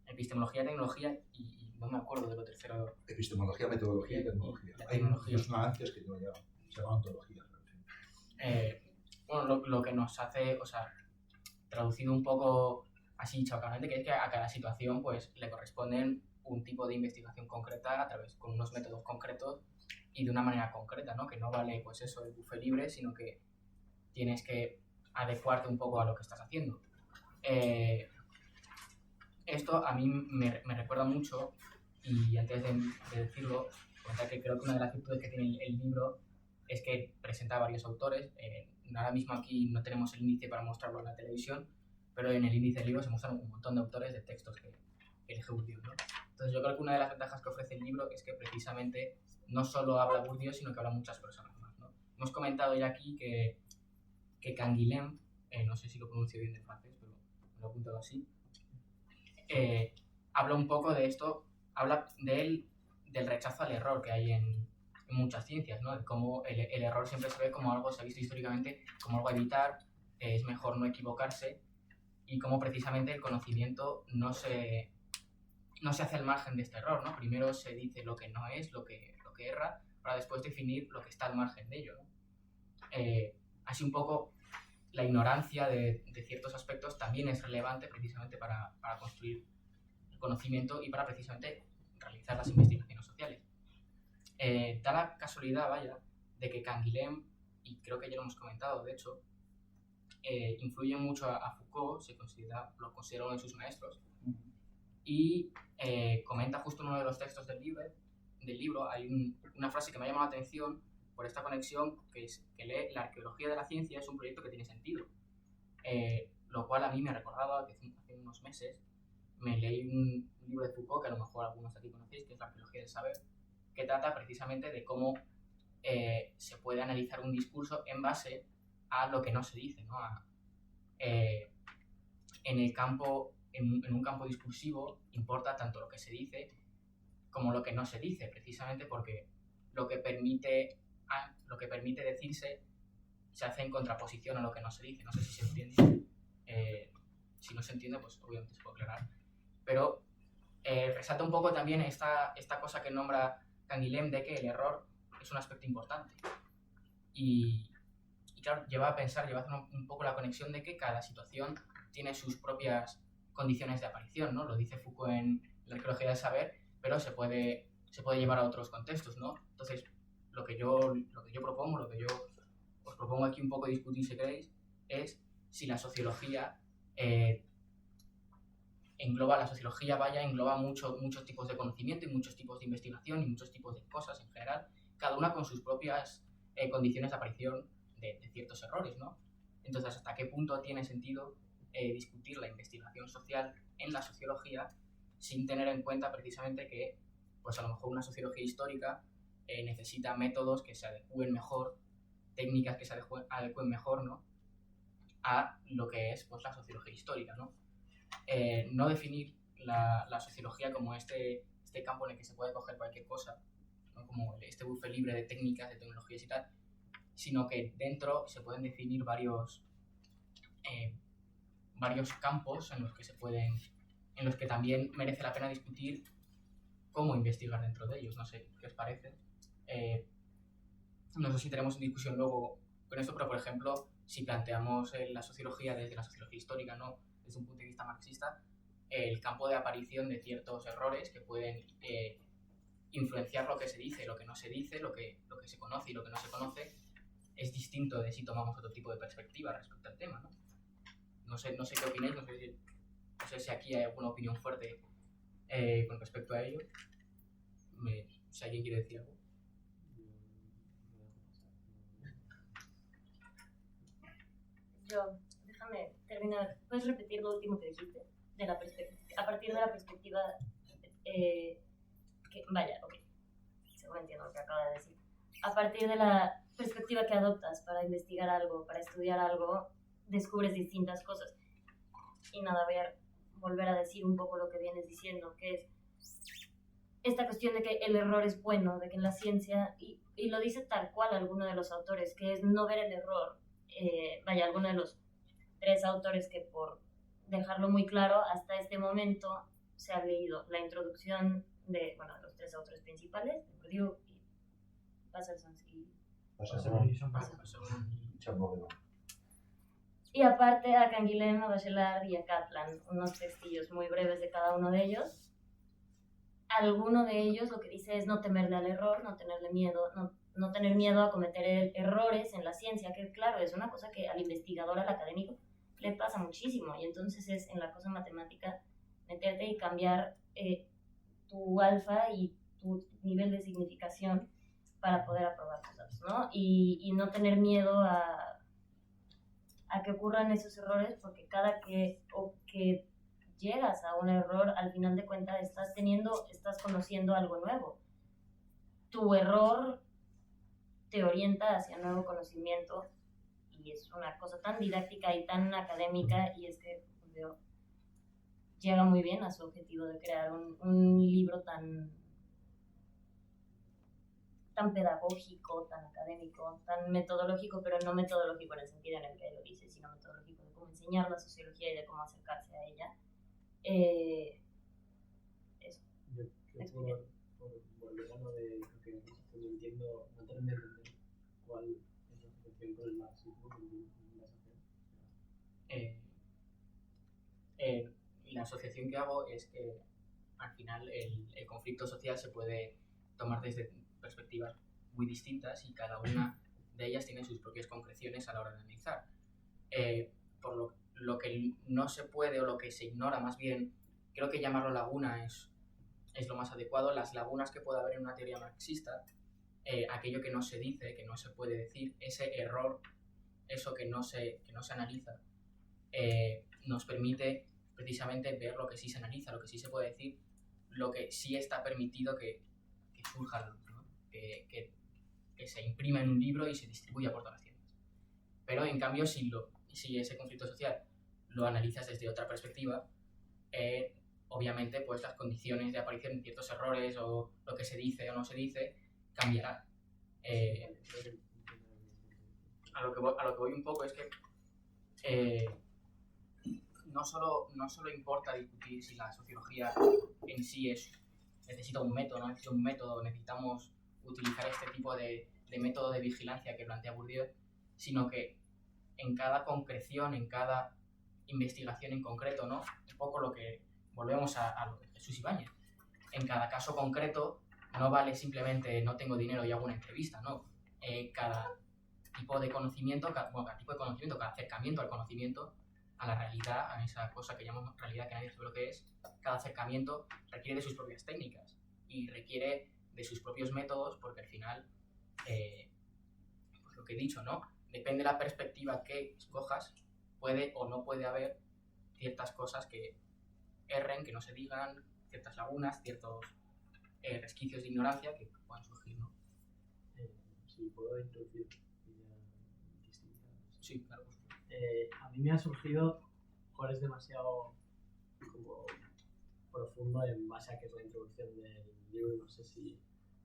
epistemología, tecnología y no me acuerdo de lo tercero. Epistemología, metodología y tecnología. La Hay tecnología. unos nuances que todavía se llaman ontología. Bueno, lo que nos hace, o sea, traducido un poco así chocante, que es que a cada situación pues le corresponden un tipo de investigación concreta con unos métodos concretos y de una manera concreta, ¿no? Que no vale, pues eso, el buffet libre, sino que tienes que adecuarte un poco a lo que estás haciendo. Esto a mí me recuerda mucho, y antes de decirlo, comentar que creo que una de las virtudes que tiene el libro es que presenta a varios autores. Ahora mismo aquí no tenemos el índice para mostrarlo en la televisión, pero en el índice del libro se muestran un montón de autores de textos que elige Bourdieu, ¿no? Entonces yo creo que una de las ventajas que ofrece el libro es que precisamente no solo habla Bourdieu, sino que habla muchas personas más, ¿no? Hemos comentado ya aquí que Canguilhem, no sé si lo pronuncio bien de francés, pero me lo he apuntado así, habla un poco de esto, habla del rechazo al error que hay en muchas ciencias, ¿no? De cómo el error siempre se ve como algo, se ha visto históricamente como algo a evitar, es mejor no equivocarse, y cómo precisamente el conocimiento no se hace al margen de este error, ¿no? Primero se dice lo que no es, lo que erra, para después definir lo que está al margen de ello, ¿no? Así un poco la ignorancia de ciertos aspectos también es relevante precisamente para construir el conocimiento y para precisamente realizar las investigaciones sociales. Da la casualidad, vaya, de que Canguilhem, y creo que ya lo hemos comentado, de hecho, influye mucho a Foucault, lo considera uno de sus maestros, y comenta justo en uno de los textos del libro hay una frase que me ha llamado la atención por esta conexión, que lee: la arqueología de la ciencia es un proyecto que tiene sentido. Lo cual a mí me recordaba que hace unos meses me leí un libro de Foucault, que a lo mejor algunos de aquí conocéis, que es La arqueología del saber, que trata precisamente de cómo se puede analizar un discurso en base a lo que no se dice, ¿no? En un campo discursivo importa tanto lo que se dice como lo que no se dice, precisamente porque lo que permite decirse se hace en contraposición a lo que no se dice. No sé si se entiende. Si no se entiende, pues obviamente se puede aclarar. Pero resalta un poco también esta cosa que nombra Canguilhem, de que el error es un aspecto importante. Y claro, lleva a hacer un poco la conexión de que cada situación tiene sus propias condiciones de aparición, ¿no? Lo dice Foucault en La arqueología del saber, pero se puede llevar a otros contextos, ¿no? Entonces, lo que yo os propongo aquí un poco discutir, si queréis, es si la sociología engloba muchos tipos de conocimiento y muchos tipos de investigación y muchos tipos de cosas en general, cada una con sus propias condiciones de aparición de ciertos errores, ¿no? Entonces, ¿hasta qué punto tiene sentido discutir la investigación social en la sociología sin tener en cuenta precisamente que, pues a lo mejor una sociología histórica necesita métodos que se adecúen mejor, técnicas que se adecúen mejor, ¿no?, a lo que es, pues, la sociología histórica, ¿no? No definir la sociología como este campo en el que se puede coger cualquier cosa, ¿no?, como este buffet libre de técnicas, de tecnologías y tal, sino que dentro se pueden definir varios campos en los que también merece la pena discutir cómo investigar dentro de ellos. No sé qué os parece. No sé si tenemos una discusión luego con esto, pero por ejemplo, si planteamos la sociología desde la sociología histórica, ¿no?, desde un punto de vista marxista, el campo de aparición de ciertos errores que pueden influenciar lo que se dice, lo que no se dice, lo que se conoce y lo que no se conoce, es distinto de si tomamos otro tipo de perspectiva respecto al tema, ¿no? No sé qué opináis, no sé si aquí hay alguna opinión fuerte con respecto a ello. Si alguien quiere decir algo. Déjame terminar. ¿Puedes repetir lo último que dijiste? A partir de la perspectiva seguro entiendo lo que acaba de decir. A partir de la perspectiva que adoptas para investigar algo, para estudiar algo, descubres distintas cosas. Y nada, voy a volver a decir un poco lo que vienes diciendo, que es esta cuestión de que el error es bueno, de que en la ciencia, y lo dice tal cual alguno de los autores, que es no ver el error. Alguno de los 3 autores que, por dejarlo muy claro, hasta este momento se ha leído la introducción de los 3 autores principales, de Bourdieu y Parsons y y aparte a Canguilhem, a Bachelard y a Kaplan, unos textillos muy breves de cada uno de ellos. alguno de ellos lo que dice es no temerle al error, no tenerle miedo, no tener miedo a cometer errores en la ciencia, que claro, es una cosa que al investigador, al académico, le pasa muchísimo. Y entonces es en la cosa matemática meterte y cambiar tu alfa y tu nivel de significación para poder aprobar tus datos, ¿no? Y no tener miedo a que ocurran esos errores, porque cada que llegas a un error, al final de cuentas estás conociendo algo nuevo. Tu error te orienta hacia nuevo conocimiento y es una cosa tan didáctica y tan académica, y es que Julio llega muy bien a su objetivo de crear un libro tan pedagógico, tan académico, tan metodológico, pero no metodológico en el sentido en el que lo dice, sino metodológico de cómo enseñar la sociología y de cómo acercarse a ella. Eso. Yo creo por volver a lo de lo que no entiendo, no termino de entender cuál es la asociación con el marxismo que vas a hacer. La asociación que hago es que al final el conflicto social se puede tomar desde perspectivas muy distintas y cada una de ellas tiene sus propias concreciones a la hora de analizar. Por lo que no se puede o lo que se ignora más bien, creo que llamarlo laguna es lo más adecuado. Las lagunas que puede haber en una teoría marxista, aquello que no se dice, que no se puede decir, ese error, eso que no se analiza, nos permite precisamente ver lo que sí se analiza, lo que sí se puede decir, lo que sí está permitido que surja a la luz, ¿no? que se imprima en un libro y se distribuya por todas las tiendas. Pero en cambio, si ese conflicto social lo analizas desde otra perspectiva, obviamente pues las condiciones de aparición de ciertos errores o lo que se dice o no se dice cambiará. A lo que voy un poco es que no solo importa discutir si la sociología en sí necesita un método, no necesita un método, necesitamos utilizar este tipo de método de vigilancia que plantea Bourdieu, sino que en cada concreción, en cada investigación en concreto, ¿no? Un poco lo que volvemos a lo de Jesús Ibáñez. En cada caso concreto no vale simplemente no tengo dinero y hago una entrevista, ¿no? Cada tipo de conocimiento, cada acercamiento al conocimiento, a la realidad, a esa cosa que llamamos realidad que nadie sabe lo que es, cada acercamiento requiere de sus propias técnicas y requiere de sus propios métodos, porque al final, pues lo que he dicho, ¿no? Depende de la perspectiva que escojas, puede o no puede haber ciertas cosas que erren, que no se digan, ciertas lagunas, ciertos resquicios de ignorancia que puedan surgir, ¿no? Si puedo introducir ideas distintas. Sí, claro. A mí me ha surgido, mejor es demasiado como profundo en base a que es la introducción del libro, no sé si...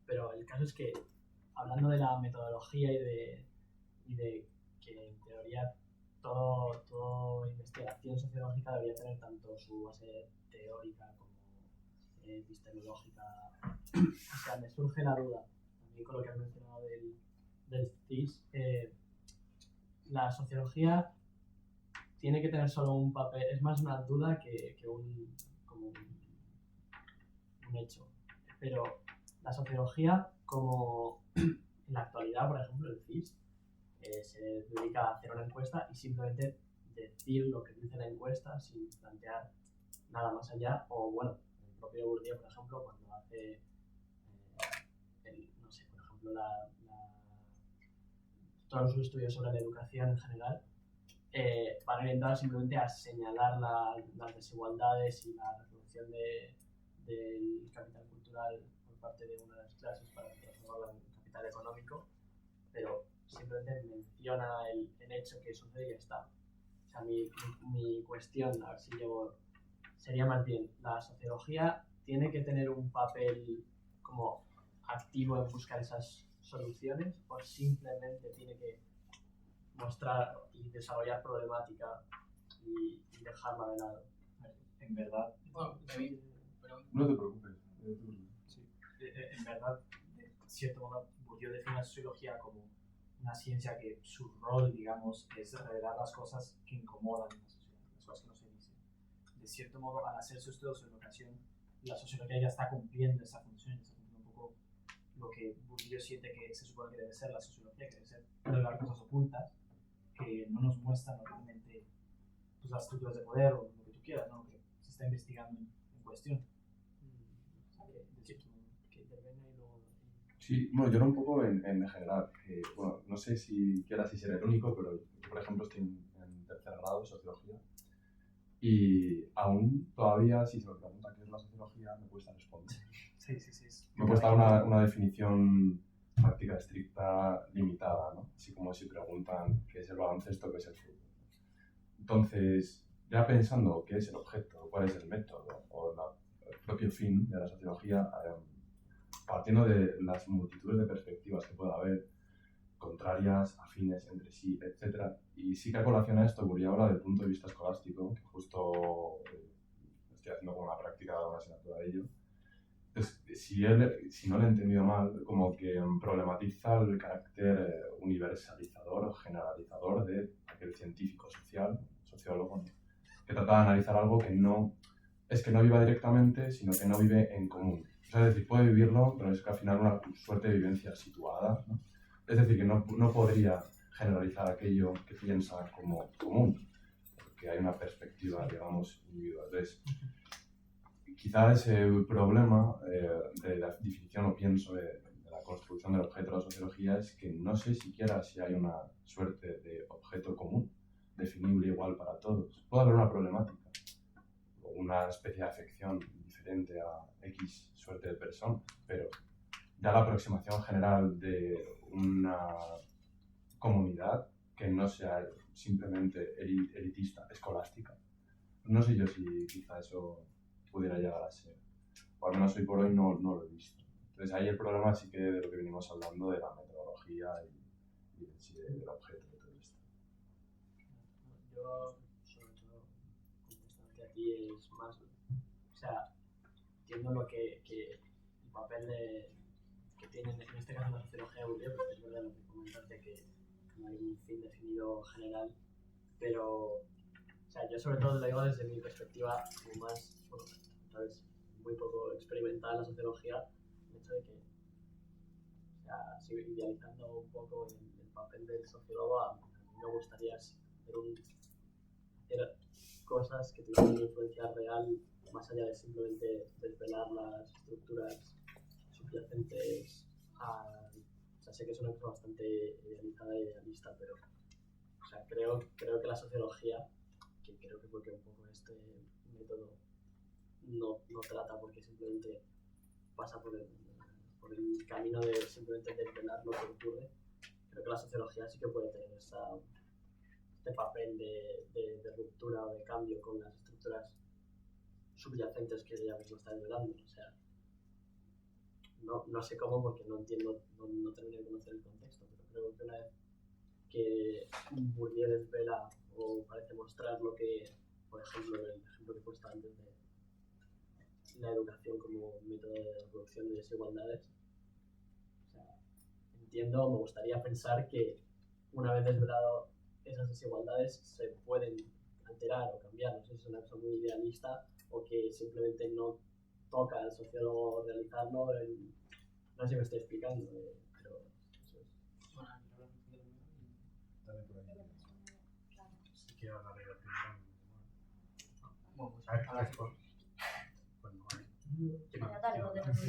Pero el caso es que, hablando de la metodología y de que en teoría toda investigación sociológica debería tener tanto su base teórica como epistemológica. O sea, me surge la duda, también con lo que has mencionado del CIS, la sociología tiene que tener solo un papel, es más una duda que un hecho. Pero la sociología, como en la actualidad, por ejemplo, el CIS, se dedica a hacer una encuesta y simplemente decir lo que dice la encuesta sin plantear nada más allá. O bueno, el propio Bourdieu, por ejemplo, cuando hace, no sé, por ejemplo, todos sus estudios sobre la educación en general van orientados simplemente a señalar las desigualdades y la reproducción del capital cultural por parte de una de las clases para transformarla en capital económico, pero simplemente menciona el hecho que sucede y ya está. O sea, mi cuestión, a ver si sería más bien, la sociología tiene que tener un papel como activo en buscar esas soluciones, o simplemente tiene que mostrar y desarrollar problemática y dejarla de lado. En verdad, Bueno, No te preocupes. en verdad, de cierto modo, Bourdieu define la sociología como una ciencia que su rol, digamos, es revelar las cosas que incomodan en la sociedad, las cosas que no se dicen. De cierto modo, al hacer su estudio sobre educación, la sociología ya está cumpliendo esa función, está cumpliendo un poco lo que Bourdieu siente que se supone que debe ser la sociología, que debe ser revelar cosas ocultas que no nos muestran normalmente pues, las estructuras de poder o lo que tú quieras, ¿no? Lo que se está investigando en cuestión. Que intervenga y luego... Sí, bueno, yo era un poco en general. Bueno, no sé si quieras ser el único, pero yo, por ejemplo, estoy en tercer grado de sociología y aún todavía, si se me pregunta qué es la sociología, me cuesta responder. Sí. Me cuesta dar una definición práctica estricta limitada, ¿no? Así como si preguntan qué es el baloncesto, qué es el fútbol. Entonces, ya pensando qué es el objeto, cuál es el método o el propio fin de la sociología, partiendo de las multitudes de perspectivas que pueda haber, contrarias, afines entre sí, etc. Y sí que a colación a esto, Bourdieu habla del punto de vista escolástico, que justo estoy haciendo como una práctica de una asignatura de ello. Entonces, si no lo he entendido mal, como que problematiza el carácter universalizador o generalizador de aquel científico sociólogo, ¿no? Que trata de analizar algo que no es que no viva directamente, sino que no vive en común. O sea, es decir, puede vivirlo, pero es que al final una suerte de vivencia situada, ¿no? Es decir, que no podría generalizar aquello que piensa como común, porque hay una perspectiva, digamos, individual. Entonces, quizás el problema de la definición, o pienso, de la construcción del objeto de la sociología es que no sé siquiera si hay una suerte de objeto común, definible igual para todos. Puede haber una problemática, o una especie de afección diferente a X suerte de persona, pero ya la aproximación general de una comunidad que no sea simplemente elitista, escolástica, no sé yo si quizá eso pudiera llegar a ser, o al menos hoy por hoy no lo he visto. Entonces ahí el problema sí que de lo que venimos hablando, de la metodología y del objeto de todo esto. Yo, sobre todo, contestarte a ti es más, o sea, entiendo lo que el papel que tiene en este caso la sociología de Bourdieu, porque es verdad lo que comentaste que no hay un fin definido general, pero, o sea, yo sobre todo lo digo desde mi perspectiva como más, bueno, ¿sabes? Muy poco experimentada en la sociología, el hecho de que, o sea, si idealizando un poco el papel del sociólogo, a mí me gustaría hacer cosas que tuvieran una influencia real más allá de simplemente desvelar las estructuras subyacentes a... O sea, sé que es una cosa bastante idealizada e idealista, pero o sea, creo que la sociología, que creo que porque un poco este método no trata porque simplemente pasa por el camino de simplemente desvelar lo que ocurre, creo que la sociología sí que puede tener este papel de ruptura o de cambio con las estructuras subyacentes que ella misma está desvelando. O sea, no sé cómo porque no entiendo, no termino de conocer el contexto, pero creo que una vez que Bourdieu desvela o parece mostrar lo que, por ejemplo, el ejemplo que he puesto antes de la educación como método de reproducción de desigualdades, o sea, entiendo, me gustaría pensar que una vez desvelado esas desigualdades se pueden alterar o cambiar. No sé si es una cosa muy idealista o que simplemente no toca al sociólogo realizarlo. No sé si me estoy explicando, pero eso es. Si quiero hablar de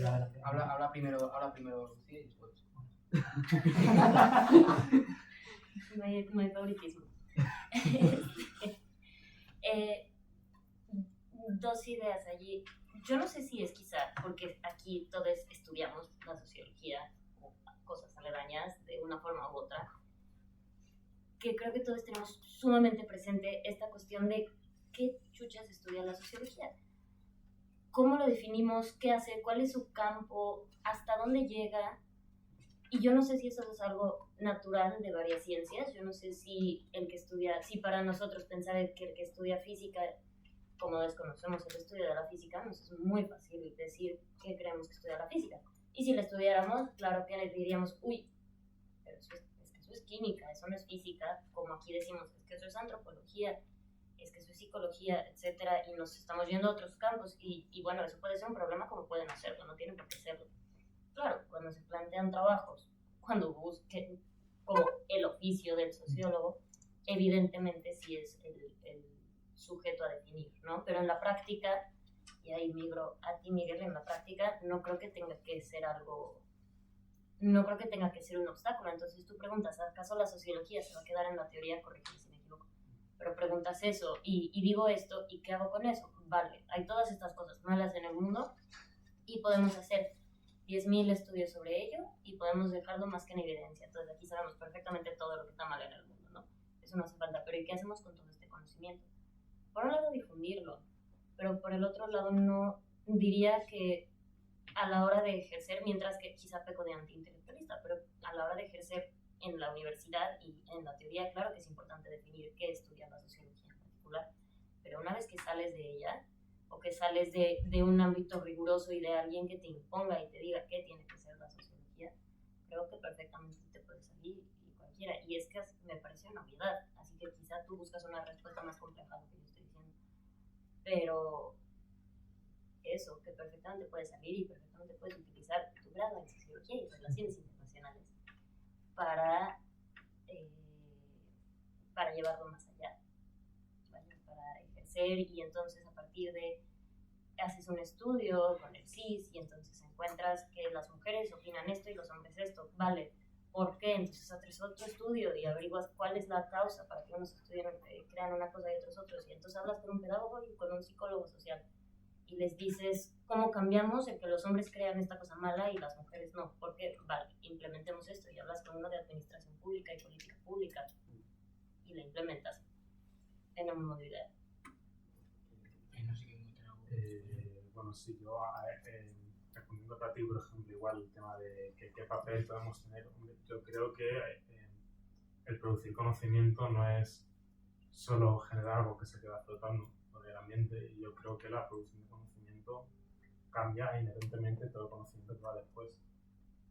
la Habla primero Lucía y después. No hay favoritismo. Dos ideas allí. Yo no sé si es quizá porque aquí todos estudiamos la sociología o cosas aledañas de una forma u otra, que creo que todos tenemos sumamente presente esta cuestión de qué chuchas estudia la sociología. ¿Cómo lo definimos? ¿Qué hace? ¿Cuál es su campo? ¿Hasta dónde llega? Y yo no sé si eso es algo natural de varias ciencias. Yo no sé si si para nosotros pensar que el que estudia física, como desconocemos el estudio de la física, nos es muy fácil decir qué creemos que estudia la física. Y si la estudiáramos, claro que le diríamos, uy, pero eso es química, eso no es física, como aquí decimos, es que eso es antropología. es que eso es psicología, etcétera, y nos estamos yendo a otros campos, y bueno, eso puede ser un problema como puede no serlo, no tiene por qué serlo. Claro, cuando se plantean trabajos, cuando busquen como el oficio del sociólogo, evidentemente sí es el sujeto a definir, ¿no? Pero en la práctica, y ahí migro a ti, Miguel, en la práctica no creo que tenga que ser algo, no creo que tenga que ser un obstáculo. Entonces tú preguntas, ¿acaso la sociología se va a quedar en la teoría? Corrígeme si me equivoco. Pero preguntas eso y digo esto, ¿y qué hago con eso? Vale, hay todas estas cosas malas en el mundo y podemos hacer 10.000 estudios sobre ello y podemos dejarlo más que en evidencia. Entonces aquí sabemos perfectamente todo lo que está mal en el mundo, ¿no? Eso no hace falta. Pero ¿y qué hacemos con todo este conocimiento? Por un lado, difundirlo, pero por el otro lado no diría que a la hora de ejercer, mientras que quizá peco de antiintelectualista, pero a la hora de ejercer en la universidad y en la teoría, claro que es importante definir qué estudia la sociología en particular, pero una vez que sales de ella, o que sales de un ámbito riguroso y de alguien que te imponga y te diga qué tiene que ser la sociología, creo que perfectamente te puede salir y cualquiera. Y es que me parece una obviedad, así que quizá tú buscas una respuesta más compleja a lo que yo estoy diciendo. Pero eso, que perfectamente puede salir y perfectamente puedes utilizar tu grado en sociología y relaciones internacionales para llevarlo más allá, ¿vale? Para ejercer, y entonces a partir de haces un estudio con el CIS y entonces encuentras que las mujeres opinan esto y los hombres esto, vale, ¿por qué? Entonces haces otro estudio y averiguas cuál es la causa para que unos crean una cosa y otros otros, y entonces hablas con un pedagogo y con un psicólogo social y les dices cómo cambiamos el que los hombres crean esta cosa mala y las mujeres no, porque vale, implementemos esto, y hablas con uno de administración pública y política pública y la implementas en un modo ideal. No sé qué bueno, sí, yo respondiendo a ti, por ejemplo, igual el tema de qué papel podemos tener, yo creo que el producir conocimiento no es solo generar algo que se queda flotando por el ambiente, y yo creo que la producción de conocimiento cambia inherentemente todo el conocimiento que va después,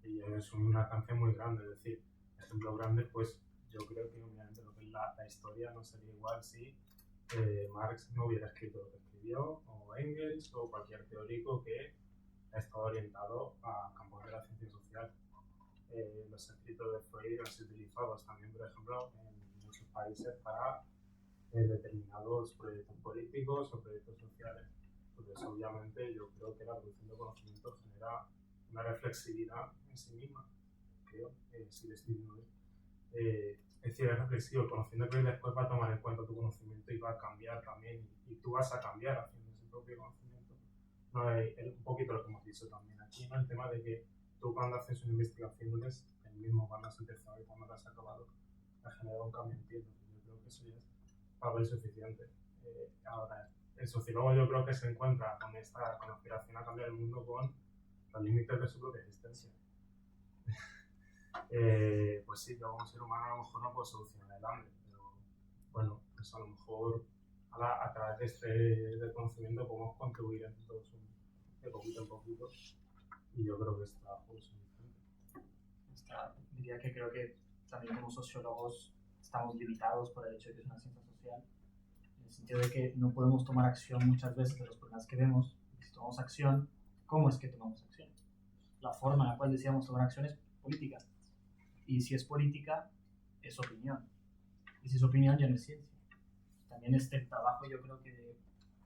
y es una alcance muy grande. Es decir, ejemplo grande, pues yo creo que obviamente lo que es la historia no sería igual si Marx no hubiera escrito lo que escribió, o Engels, o cualquier teórico que ha estado orientado a campos de la ciencia social. Los escritos de Freud han sido utilizados también, por ejemplo, en muchos países para determinados proyectos políticos o proyectos sociales. Entonces, obviamente, yo creo que la producción de conocimiento genera una reflexividad en sí misma. Creo, si le estoy diciendo es decir, es reflexivo. El conocimiento que después va a tomar en cuenta tu conocimiento y va a cambiar también, y tú vas a cambiar haciendo ese propio conocimiento. No es un poquito lo que hemos dicho también aquí, ¿no? El tema de que tú, cuando haces una investigación, no es el mismo cuando has empezado y cuando has acabado, ha generado un cambio en ti. Yo creo que eso ya es papel suficiente. Ahora, el sociólogo yo creo que se encuentra con la aspiración a cambiar el mundo con los límites de su propia existencia. Pues sí, yo como ser humano a lo mejor no puedo solucionar el hambre, pero bueno, pues a lo mejor a través del conocimiento podemos contribuir en todos de poquito en poquito, y yo creo que es trabajo suficiente. Diría que creo que también como sociólogos estamos limitados por el hecho de que es una ciencia social, en el sentido de que no podemos tomar acción muchas veces de los problemas que vemos. Y si tomamos acción, ¿cómo es que tomamos acción? La forma en la cual decidamos tomar acción es política. Y si es política, es opinión. Y si es opinión, ya no es ciencia. También este trabajo, yo creo que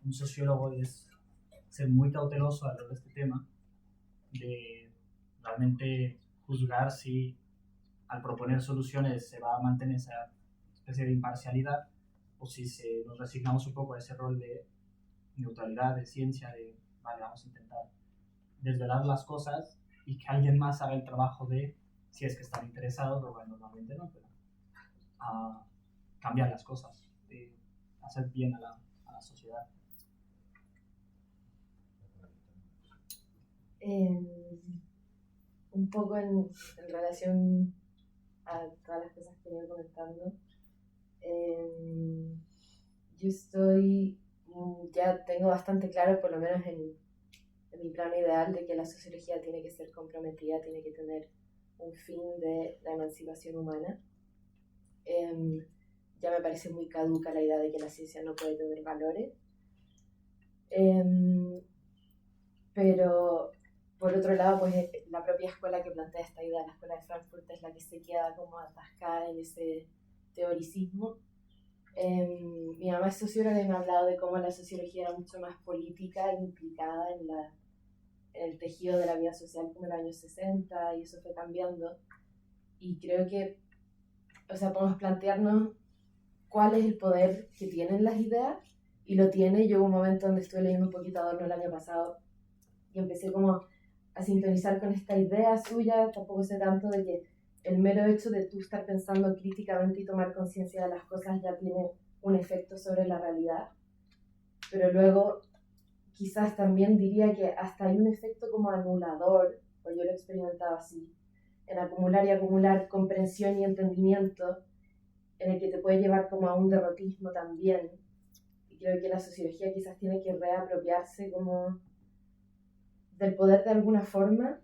un sociólogo es ser muy cauteloso al hablar de este tema, de realmente juzgar si al proponer soluciones se va a mantener esa especie de imparcialidad, o si nos resignamos un poco a ese rol de neutralidad, de ciencia, de vale, vamos a intentar desvelar las cosas y que alguien más haga el trabajo de, si es que están interesados, lo cual normalmente no, pero a cambiar las cosas, de hacer bien a la sociedad. Un poco en relación a todas las cosas que venía comentando, yo ya tengo bastante claro, por lo menos en mi plano ideal, de que la sociología tiene que ser comprometida, tiene que tener un fin de la emancipación humana. ya me parece muy caduca la idea de que la ciencia no puede tener valores. Pero por otro lado, pues la propia escuela que plantea esta idea, la escuela de Frankfurt, es la que se queda como atascada en ese teoricismo. Mi mamá es socióloga y me ha hablado de cómo la sociología era mucho más política e implicada en el tejido de la vida social como en los años 60, y eso fue cambiando. Y creo que, o sea, podemos plantearnos cuál es el poder que tienen las ideas, y lo tiene. Yo hubo un momento donde estuve leyendo un poquito Adorno el año pasado y empecé como a sintonizar con esta idea suya, tampoco sé tanto, de que el mero hecho de tú estar pensando críticamente y tomar conciencia de las cosas ya tiene un efecto sobre la realidad. Pero luego quizás también diría que hasta hay un efecto como anulador, o yo lo he experimentado así, en acumular y acumular comprensión y entendimiento, en el que te puede llevar como a un derrotismo también. Y creo que la sociología quizás tiene que reapropiarse como del poder de alguna forma.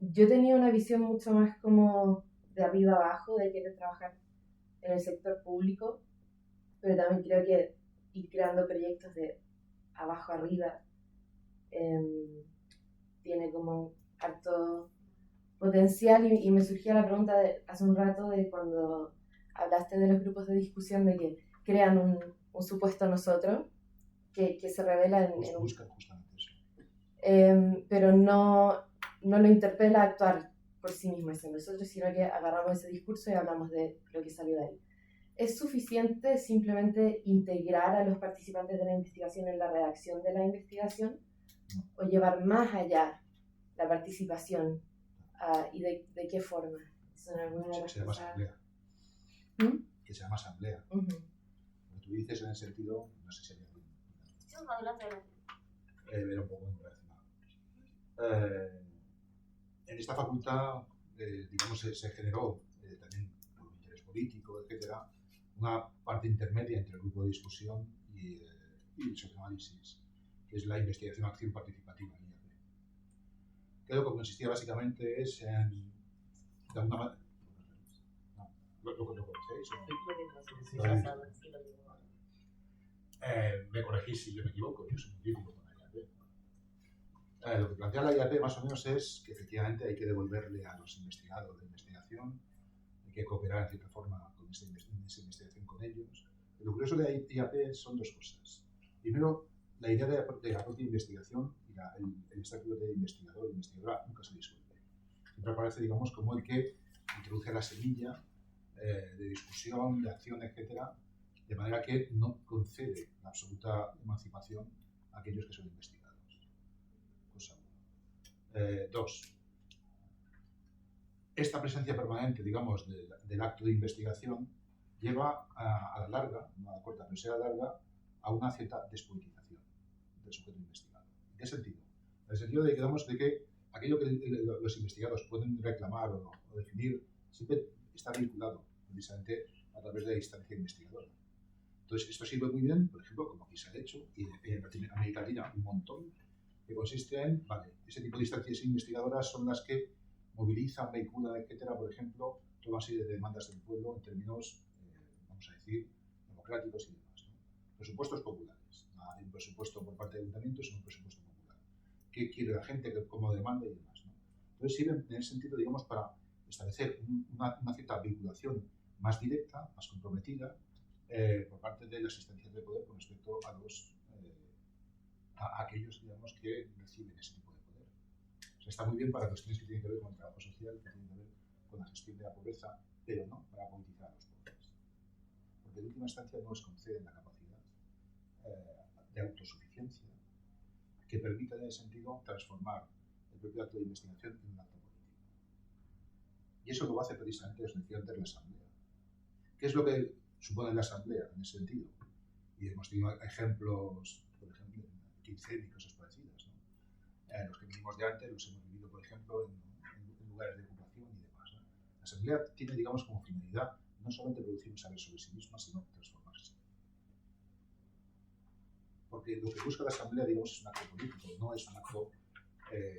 Yo tenía una visión mucho más como de arriba abajo, de querer trabajar en el sector público, pero también creo que ir creando proyectos de abajo arriba tiene como harto potencial. Y me surgía la pregunta hace un rato de cuando hablaste de los grupos de discusión, de que crean un supuesto nosotros que se revela en un... Buscan justamente eso. Pero no lo interpela a actuar por sí mismo ese nosotros, sino que agarramos ese discurso y hablamos de lo que salió de ahí. ¿Es suficiente simplemente integrar a los participantes de la investigación en la redacción de la investigación, o llevar más allá la participación? ¿Y de qué forma? Se llama asamblea. Que se llama asamblea. Uh-huh. Lo que tú dices en el sentido, no sé si sería bien. Sí, adelante. Era un poco relacionado. En esta facultad, digamos, se generó también por un interés político, etcétera, una parte intermedia entre el grupo de discusión y el socioanálisis, que es la investigación acción participativa. Que lo que consistía básicamente es en, de alguna manera, ¿lo conocéis? Me corregís si yo me equivoco, yo soy muy crítico con la IAP. Lo que plantea la IAP más o menos es que efectivamente hay que devolverle a los investigadores de investigación, hay que cooperar en cierta forma con esa investigación con ellos. Lo curioso de la IAP son dos cosas. Primero, la idea de la propia investigación y el estatuto de investigador e investigadora nunca se disuelve. Siempre aparece, digamos, como el que introduce la semilla de discusión, de acción, etcétera, de manera que no concede la absoluta emancipación a aquellos que son investigados. Cosa uno. Dos, esta presencia permanente, digamos, del acto de investigación lleva a la larga, no a la corta, pero sí a la larga, a una cierta despolitización del sujeto investigado. ¿En qué sentido? En el sentido de que, digamos, de que aquello que los investigados pueden reclamar o definir siempre está vinculado precisamente a través de la instancia investigadora. Entonces, esto sirve muy bien, por ejemplo, como aquí se ha hecho, y en América Latina un montón, que consiste en, vale, ese tipo de instancias investigadoras son las que movilizan, vehiculan, etcétera, por ejemplo, toda una serie de demandas del pueblo en términos, vamos a decir, democráticos y demás, ¿no? Presupuestos populares. No hay un presupuesto por parte de ayuntamientos, sino un presupuesto popular. ¿Qué quiere la gente? ¿Cómo demanda? Y demás, ¿no? Entonces sirven en ese sentido, digamos, para establecer una cierta vinculación más directa, más comprometida, por parte de las instancias de poder con respecto a aquellos, digamos, que reciben ese tipo de poder. O sea, está muy bien para cuestiones que tienen que ver con el trabajo social, que tienen que ver con la gestión de la pobreza, pero no para politizar los pobres. Porque en última instancia no les conceden la capacidad de autosuficiencia que permita en ese sentido transformar el propio acto de investigación en un acto político. Y eso lo hace precisamente, os decía antes, la asamblea. ¿Qué es lo que supone la asamblea en ese sentido? Y hemos tenido ejemplos, por ejemplo, en Quincenio y cosas parecidas, ¿no? Los que vivimos de antes los hemos vivido, por ejemplo, en lugares de ocupación y demás, ¿no? La asamblea tiene, digamos, como finalidad no solamente producir un saber sobre sí misma, sino transformarse. Porque lo que busca la asamblea, digamos, es un acto político, no es un acto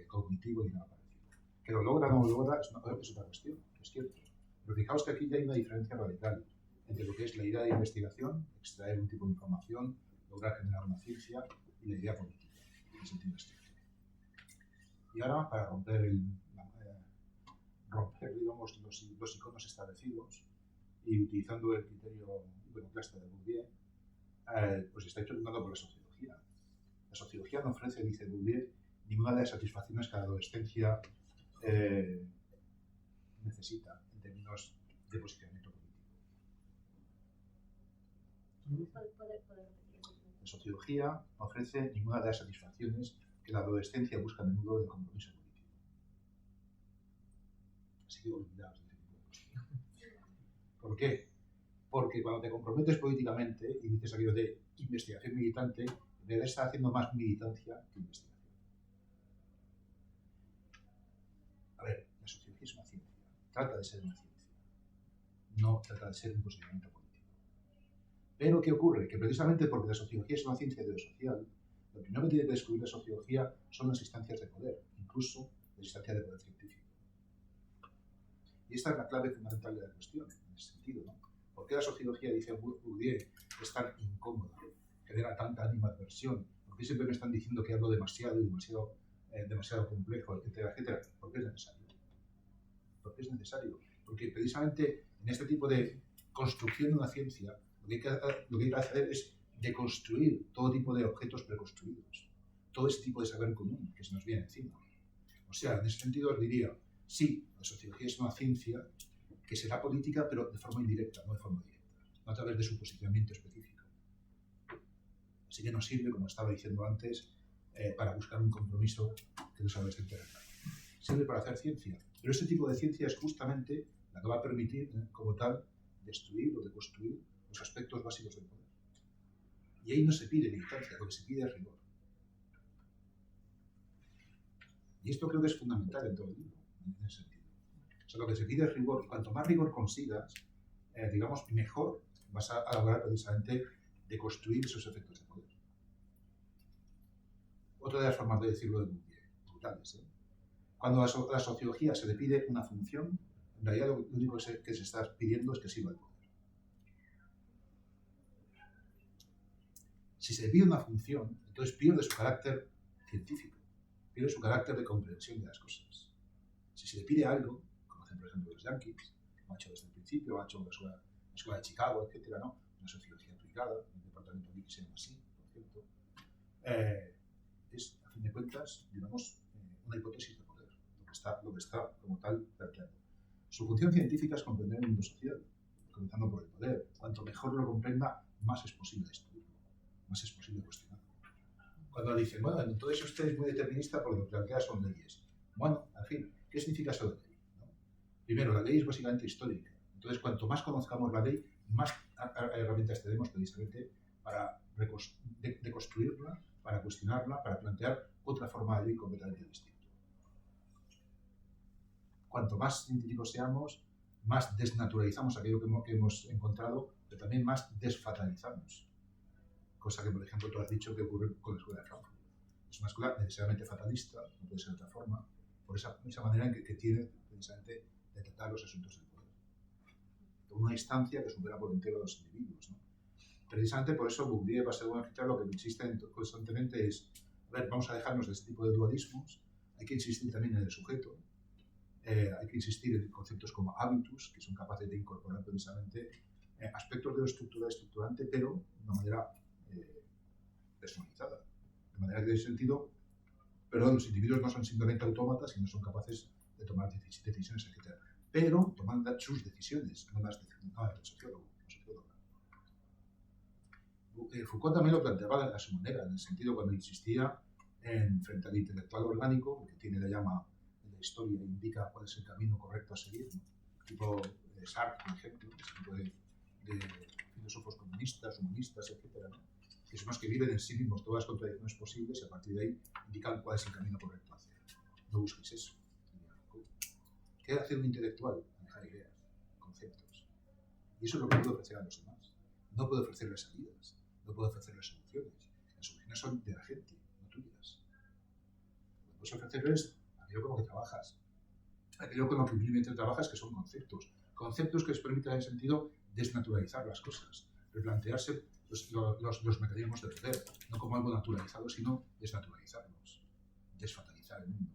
cognitivo ni nada parecido. Que lo logra o no lo logra es otra cuestión, es cierto. Pero fijaos que aquí ya hay una diferencia radical. entre lo que es la idea de investigación, extraer un tipo de información, lograr generar una ciencia, y la idea política, en el sentido estricto. Y ahora, para romper, digamos, los iconos establecidos y utilizando el criterio iconoclasta de Bourdieu, pues está introducido por la sociología. La sociología no ofrece, dice Bourdieu, ninguna de las satisfacciones que la adolescencia necesita en términos de posicionamiento político. La sociología no ofrece ninguna de las satisfacciones que la adolescencia busca a menudo del compromiso político. Así que olvidaos de ese tipo de cosas. ¿Por qué? Porque cuando te comprometes políticamente y dices aquello de investigación militante, en realidad estás haciendo más militancia que investigación. A ver, la sociología es una ciencia, trata de ser una ciencia, no trata de ser un posicionamiento político. Pero ¿qué ocurre? Que precisamente porque la sociología es una ciencia de lo social, lo primero que tiene que descubrir la sociología son las instancias de poder, incluso las instancias de poder científico. Y esta es la clave fundamental de la cuestión, en ese sentido, ¿no? ¿Por qué la sociología, dice Bourdieu, es tan incómoda, genera tanta animadversión? ¿Por qué siempre me están diciendo que hablo demasiado y demasiado complejo, etcétera, etcétera? Porque es necesario. Porque es necesario. Porque precisamente en este tipo de construcción de una ciencia, lo que hay que hacer es deconstruir todo tipo de objetos preconstruidos, todo ese tipo de saber común que se nos viene encima. O sea, en ese sentido os diría, sí, la sociología es una ciencia que será política, pero de forma indirecta, no de forma directa, no a través de su posicionamiento específico. Así que nos sirve, como estaba diciendo antes, para buscar un compromiso que los adolescentes reclaman. Sirve para hacer ciencia, pero ese tipo de ciencia es justamente la que va a permitir, como tal, destruir o deconstruir los aspectos básicos del poder. Y ahí no se pide militancia, lo que se pide es rigor. Y esto creo que es fundamental en todo el libro, en ese sentido. O sea, lo que se pide es rigor, y cuanto más rigor consigas, digamos, mejor vas a lograr precisamente deconstruir esos efectos de poder. Otra de las formas de decirlo de Bourdieu, brutales. Cuando a la sociología se le pide una función, en realidad lo único que se está pidiendo es que sirva el poder. Si se le pide una función, entonces pierde su carácter científico, pierde su carácter de comprensión de las cosas. Si se le pide algo, como hacen por ejemplo los Yankees, como ha hecho desde el principio, ha hecho la escuela de Chicago, etcétera, ¿no? Una sociología aplicada, un departamento aquí que se llama así, por cierto, es, a fin de cuentas, digamos, una hipótesis de poder, lo que está como tal planteando. Su función científica es comprender el mundo social, comenzando por el poder. Cuanto mejor lo comprenda, más es posible destruirlo, más es posible cuestionarlo. Cuando dicen, bueno, entonces usted es muy determinista porque lo que plantea son leyes. Bueno, en fin, ¿qué significa eso de ley? ¿No? Primero, la ley es básicamente histórica. Entonces, cuanto más conozcamos la ley, más herramientas tenemos precisamente para deconstruirla, para cuestionarla, para plantear otra forma de ley completamente distinta. Cuanto más científicos seamos, más desnaturalizamos aquello que hemos encontrado, pero también más desfatalizamos. Cosa que, por ejemplo, tú has dicho que ocurre con la escuela de Frankfurt. Es una escuela necesariamente fatalista, no puede ser de otra forma, por esa manera en que tiene precisamente de tratar los asuntos del poder. Una instancia que supera por entero a los individuos, ¿no? Precisamente por eso Bourdieu va a ser un arquitecto, lo que insiste constantemente es, a ver, vamos a dejarnos de este tipo de dualismos, hay que insistir también en el sujeto, hay que insistir en conceptos como hábitus, que son capaces de incorporar precisamente aspectos de lo estructural estructurante, pero de una manera personalizada. De manera que en ese sentido, los individuos no son simplemente autómatas, sino son capaces de tomar decisiones, etc. Pero toman sus decisiones, no las del sociólogo. Foucault también lo planteaba a su manera, en el sentido cuando insistía frente al intelectual orgánico, que tiene la llama de la historia e indica cuál es el camino correcto a seguir, ¿no? Tipo Sartre, por ejemplo, ese tipo de filósofos comunistas, humanistas, etc., ¿no? Que son los que viven en sí mismos todas las contradicciones posibles y a partir de ahí indican cuál es el camino correcto a hacer. No busques eso. ¿Qué debe hacer un intelectual? Manejar ideas, conceptos. Y eso es lo que puede ofrecer a los demás. No puede ofrecerles salidas, no puede ofrecerles soluciones. Las soluciones son de la gente, no tuyas. Lo que puedes ofrecerles aquello con lo que trabajas, aquello con lo que únicamente trabajas, que son conceptos. conceptos que les permitan en ese sentido desnaturalizar las cosas, replantearse los mecanismos de poder, no como algo naturalizado, sino desnaturalizarlos, desfatalizar el mundo.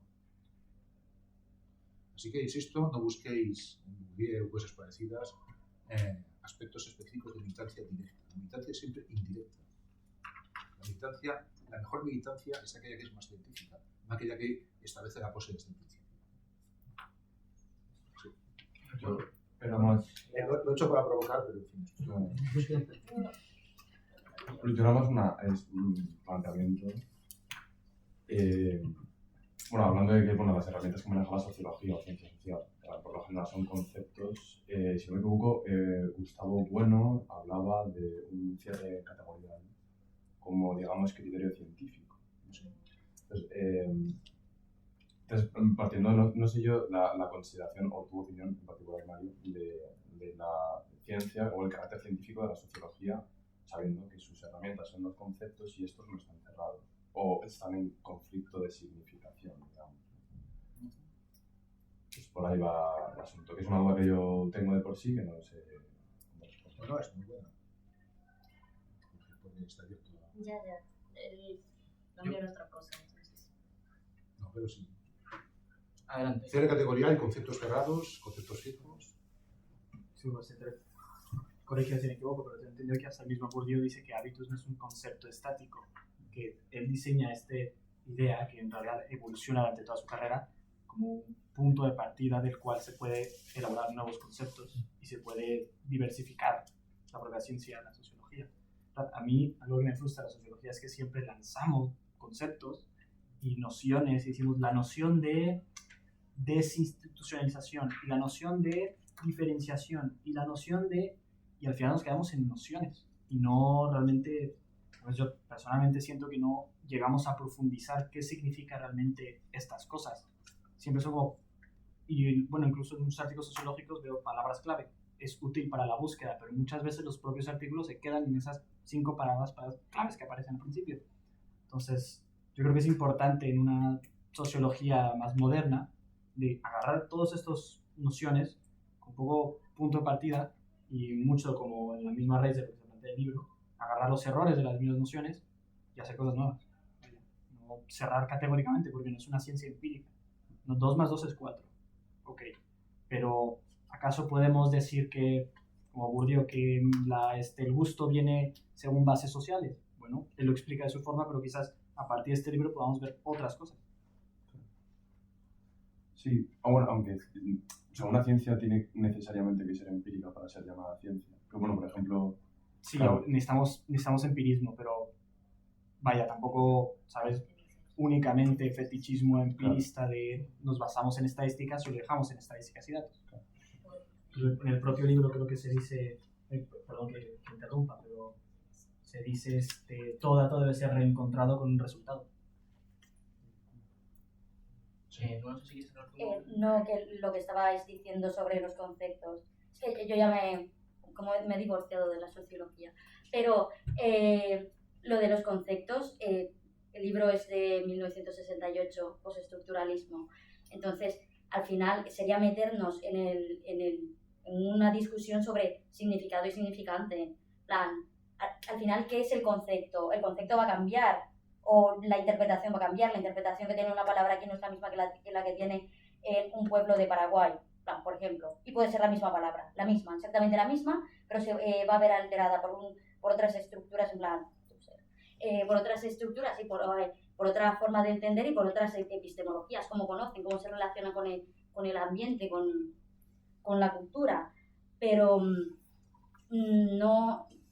Así que, insisto, no busquéis en Bourdieu o cosas parecidas aspectos específicos de militancia directa. La militancia es siempre indirecta. La mejor militancia es aquella que es más científica, no aquella que establece la pose desde el principio. Sí. Pero más... Lo he hecho para provocar, pero en fin. Yo nada más un planteamiento. Bueno, hablando de que las herramientas que maneja la sociología o ciencia social, por lo general son conceptos. Si no me equivoco, Gustavo Bueno hablaba de un cierre categorial como, digamos, criterio científico. No sé. Entonces, partiendo, no sé yo, la consideración o tu opinión en particular, Mario, de la ciencia o el carácter científico de la sociología, sabiendo que sus herramientas son los conceptos y estos no están cerrados o están en conflicto de significación, digamos. Pues por ahí va el asunto, que es una duda que yo tengo de por sí, que no sé cómo responder. Bueno, es muy buena. Porque está abierto a... Ya. Cambio era otra cosa, entonces. No, pero sí. Adelante. Cierre categorial, conceptos cerrados, conceptos fijos. Sí, pues corrígeme si me equivoco, pero te entendido que hasta el mismo Bourdieu dice que hábitus no es un concepto estático, que él diseña esta idea que en realidad evoluciona durante toda su carrera como un punto de partida del cual se puede elaborar nuevos conceptos y se puede diversificar la propia ciencia, la sociología. A mí, algo que me frustra de la sociología es que siempre lanzamos conceptos y nociones, y decimos la noción de desinstitucionalización y la noción de diferenciación y la noción de... y al final nos quedamos en nociones y no realmente, pues yo personalmente siento que no llegamos a profundizar qué significa realmente estas cosas. Siempre son como, y bueno, incluso en muchos artículos sociológicos veo palabras clave, es útil para la búsqueda, pero muchas veces los propios artículos se quedan en esas 5 palabras claves que aparecen al principio. Entonces, yo creo que es importante en una sociología más moderna de agarrar todas estas nociones con poco punto de partida y mucho como en la misma raíz de lo que se plantea el libro, agarrar los errores de las mismas nociones y hacer cosas nuevas. No cerrar categóricamente porque no es una ciencia empírica. No, 2 más 2 es 4. Ok. Pero ¿acaso podemos decir que, como Bourdieu, que el gusto viene según bases sociales? Bueno, él lo explica de su forma, pero quizás a partir de este libro podamos ver otras cosas. Sí, bueno, aunque una ciencia tiene necesariamente que ser empírica para ser llamada ciencia. Pero bueno, por ejemplo... Sí, claro, necesitamos empirismo, pero vaya, tampoco, ¿sabes? Únicamente fetichismo empirista de nos basamos en estadísticas o lo dejamos en estadísticas y datos. Claro. En el propio libro creo que se dice, perdón que interrumpa, pero se dice todo dato debe ser reencontrado con un resultado. No sé si quieres hablar tú. No, que lo que estabais diciendo sobre los conceptos. Es que yo ya me he divorciado de la sociología. Pero lo de los conceptos, el libro es de 1968, Postestructuralismo. Entonces, al final sería meternos en una discusión sobre significado y significante. Al final, ¿qué es el concepto? ¿El concepto va a cambiar? ¿O la interpretación va a cambiar? La interpretación que tiene una palabra aquí no es la misma que la que tiene en un pueblo de Paraguay, por ejemplo. Y puede ser la misma palabra, exactamente la misma, pero se va a ver alterada por otras estructuras, por otras estructuras y por otra forma de entender y por otras epistemologías, cómo conocen, cómo se relacionan con el ambiente, con la cultura. Pero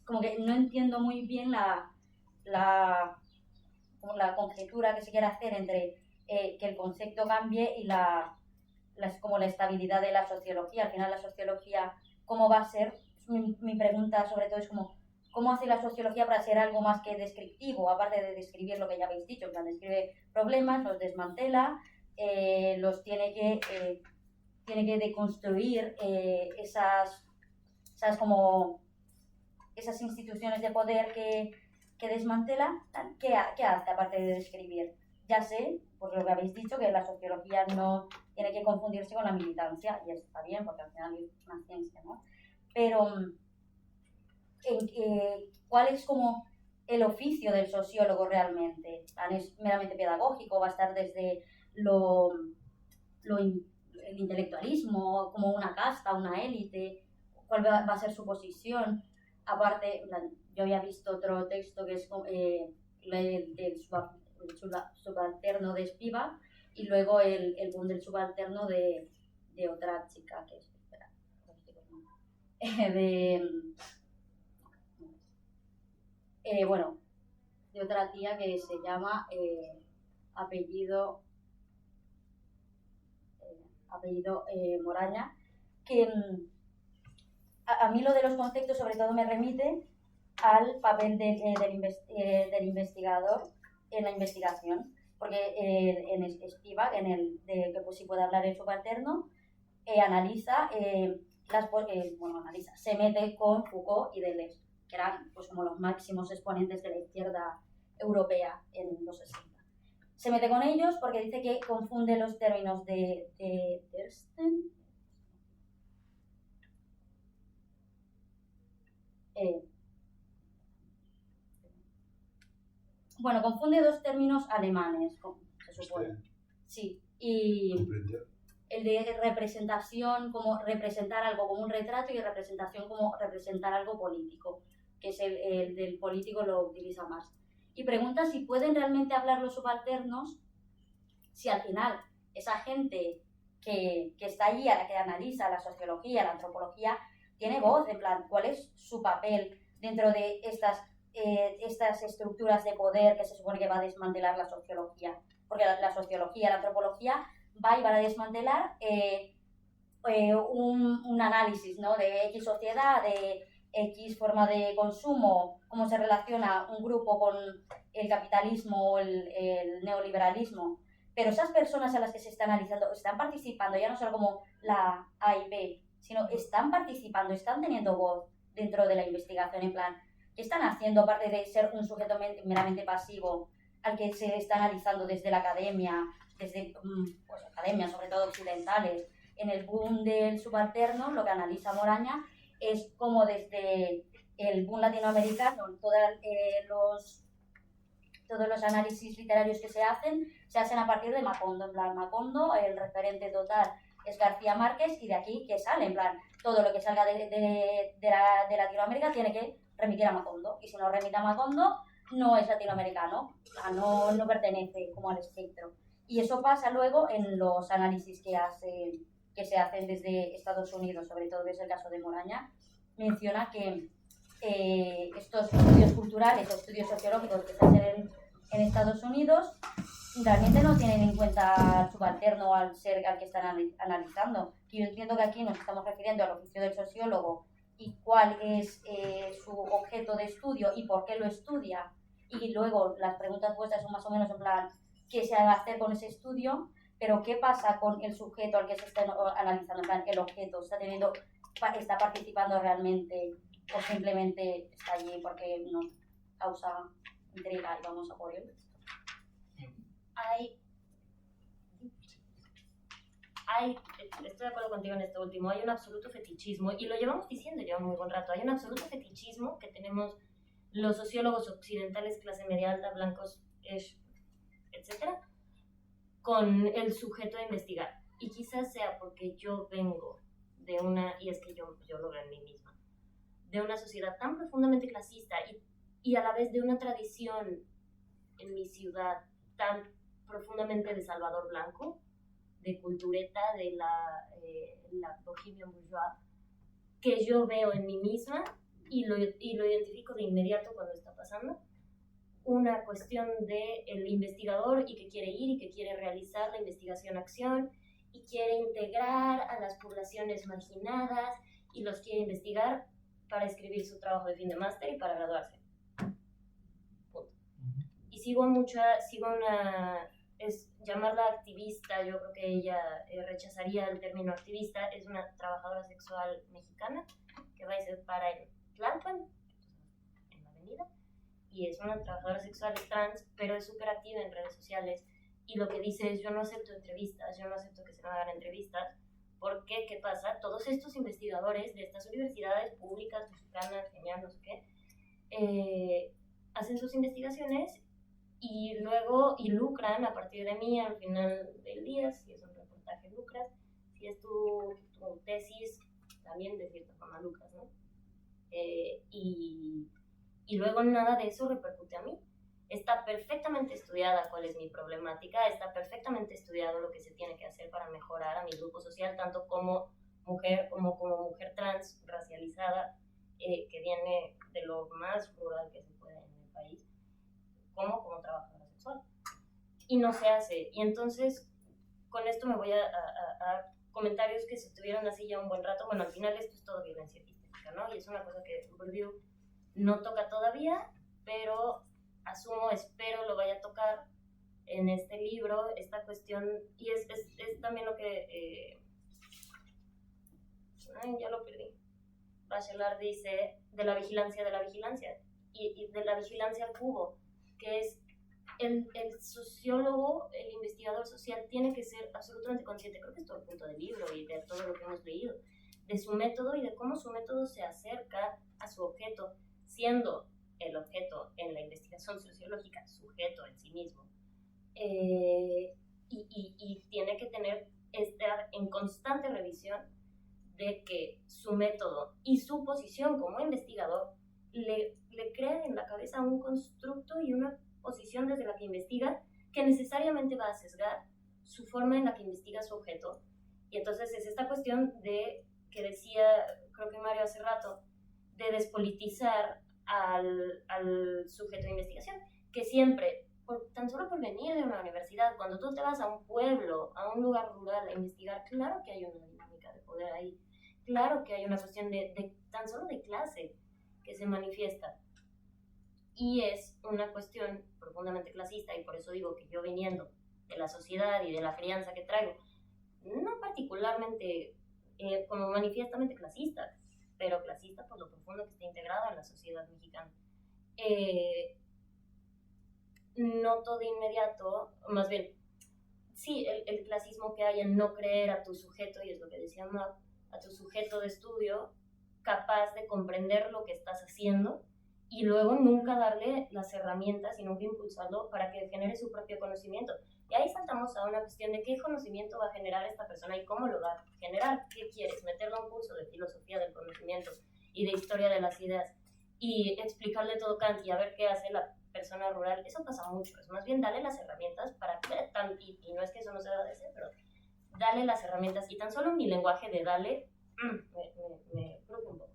como que no entiendo muy bien la conjetura que se quiere hacer entre que el concepto cambie y como la estabilidad de la sociología. Al final la sociología, ¿cómo va a ser? Mi pregunta sobre todo es ¿cómo hace la sociología para ser algo más que descriptivo? Aparte de describir lo que ya habéis dicho, en plan, describe problemas, los desmantela, los tiene que deconstruir esas instituciones de poder que desmantela. ¿Qué hace aparte de describir? ya sé, por lo que habéis dicho, que la sociología no tiene que confundirse con la militancia, y está bien, porque al final es una ciencia, ¿no? Pero, ¿cuál es como el oficio del sociólogo realmente? ¿Es meramente pedagógico? ¿Va a estar desde el intelectualismo, como una casta, una élite? ¿Cuál va a ser su posición? Aparte, yo había visto otro texto que es del subalterno de Spivak, y luego el boom del subalterno de otra chica que es, espera, bueno, de otra tía que se llama apellido Moraña, que a mí lo de los conceptos sobre todo me remite al papel del investigador en la investigación, porque en Spivak, que pues, sí puede hablar el subalterno, analiza, se mete con Foucault y Deleuze, que eran pues, como los máximos exponentes de la izquierda europea en los 60. Se mete con ellos porque dice que confunde los términos de Dersten, bueno, confunde dos términos alemanes, se supone. Sí, y el de representación como representar algo como un retrato y representación como representar algo político, que es el del político lo utiliza más. Y pregunta si pueden realmente hablar los subalternos, si al final esa gente que está allí, a la que analiza la sociología, la antropología, tiene voz, en plan, ¿cuál es su papel dentro de estas estructuras de poder que se supone que va a desmantelar la sociología? Porque la sociología, la antropología van a desmantelar un análisis, ¿no? De X sociedad, de X forma de consumo, cómo se relaciona un grupo con el capitalismo o el neoliberalismo. Pero esas personas a las que se está analizando están participando, ya no solo como la A y B, sino están participando, están teniendo voz dentro de la investigación, en plan, ¿qué están haciendo aparte de ser un sujeto meramente pasivo al que se está analizando desde la academia, desde pues, academias, sobre todo occidentales? En el boom del subalterno, lo que analiza Moraña es como desde el boom latinoamericano, todos los análisis literarios que se hacen a partir de Macondo. En plan, Macondo, el referente total es García Márquez, y de aquí que sale, en plan, todo lo que salga de Latinoamérica tiene que remitir a Macondo, y si no remite a Macondo no es latinoamericano, no pertenece como al espectro. Y eso pasa luego en los análisis que se hacen desde Estados Unidos, sobre todo desde el caso de Moraña. Menciona que estos estudios culturales o estudios sociológicos que se hacen en Estados Unidos realmente no tienen en cuenta al subalterno, al ser al que están analizando. Y yo entiendo que aquí nos estamos refiriendo al oficio del sociólogo y cuál es su objeto de estudio y por qué lo estudia. Y luego las preguntas puestas son más o menos en plan, ¿qué se va a hacer con ese estudio? Pero ¿qué pasa con el sujeto al que se está analizando? En plan, el objeto está participando realmente o simplemente está allí porque nos causa intriga y vamos a por él. Estoy de acuerdo contigo en esto último, hay un absoluto fetichismo, y lo llevamos diciendo ya un muy buen rato, hay un absoluto fetichismo que tenemos los sociólogos occidentales, clase media alta, blancos, etcétera, con el sujeto de investigar. Y quizás sea porque yo vengo de y es que yo lo veo en mí misma, de una sociedad tan profundamente clasista y a la vez de una tradición en mi ciudad tan profundamente de Salvador Blanco, de cultureta, de la bohemia bourgeois, que yo veo en mí misma y lo identifico de inmediato cuando está pasando. Una cuestión del investigador y que quiere ir y que quiere realizar la investigación-acción y quiere integrar a las poblaciones marginadas y los quiere investigar para escribir su trabajo de fin de máster y para graduarse. Punto. Y es llamarla activista, yo creo que ella rechazaría el término activista, es una trabajadora sexual mexicana que va y se para en Tlalpan, en la avenida, y es una trabajadora sexual trans, pero es súper activa en redes sociales, y lo que dice es: yo no acepto entrevistas, yo no acepto que se me hagan entrevistas, porque ¿qué pasa? Todos estos investigadores de estas universidades públicas, mexicanas, genial, no sé qué, hacen sus investigaciones y luego lucran a partir de mí al final del día. Si es un reportaje, lucras; si es tu tesis, también de cierta forma lucras, ¿no? Y luego nada de eso repercute a mí. Está perfectamente estudiada cuál es mi problemática, está perfectamente estudiado lo que se tiene que hacer para mejorar a mi grupo social, tanto como mujer, como mujer trans, racializada, que viene de lo más rural que se puede en el país, como trabajadora sexual. Y no se hace. Y entonces, con esto me voy a comentarios que se tuvieron así ya un buen rato. Bueno, al final esto es todo violencia epistemiológica, ¿no? Y es una cosa que Bourdieu no toca todavía, pero asumo, espero lo vaya a tocar en este libro, esta cuestión. Y es también lo que ya lo perdí. Bachelard dice de la vigilancia y de la vigilancia al cubo, que es el sociólogo, el investigador social tiene que ser absolutamente consciente, creo que es todo el punto del libro y de todo lo que hemos leído, de su método y de cómo su método se acerca a su objeto, siendo el objeto en la investigación sociológica sujeto en sí mismo, y tiene que estar en constante revisión de que su método y su posición como investigador le crean en la cabeza un constructo y una posición desde la que investiga que necesariamente va a sesgar su forma en la que investiga su objeto. Y entonces es esta cuestión de que decía, creo que Mario hace rato, de despolitizar al sujeto de investigación, que siempre, tan solo por venir de una universidad, cuando tú te vas a un pueblo, a un lugar rural a investigar, claro que hay una dinámica de poder ahí, claro que hay una cuestión de tan solo de clase que se manifiesta. Y es una cuestión profundamente clasista, y por eso digo que yo, viniendo de la sociedad y de la crianza que traigo, no particularmente como manifiestamente clasista, pero clasista por lo profundo que está integrado en la sociedad mexicana. Noto de inmediato, más bien, sí, el clasismo que hay en no creer a tu sujeto, y es lo que decía Maud, a tu sujeto de estudio capaz de comprender lo que estás haciendo, y luego nunca darle las herramientas y nunca impulsarlo para que genere su propio conocimiento. Y ahí saltamos a una cuestión de qué conocimiento va a generar esta persona y cómo lo va a generar. ¿Qué quieres? ¿Meterle un curso de filosofía del conocimiento y de historia de las ideas y explicarle todo Kant y a ver qué hace la persona rural? Eso pasa mucho. Es más bien darle las herramientas para que, y no es que eso no se deba de hacer, pero darle las herramientas. Y tan solo mi lenguaje de darle me preocupa un poco.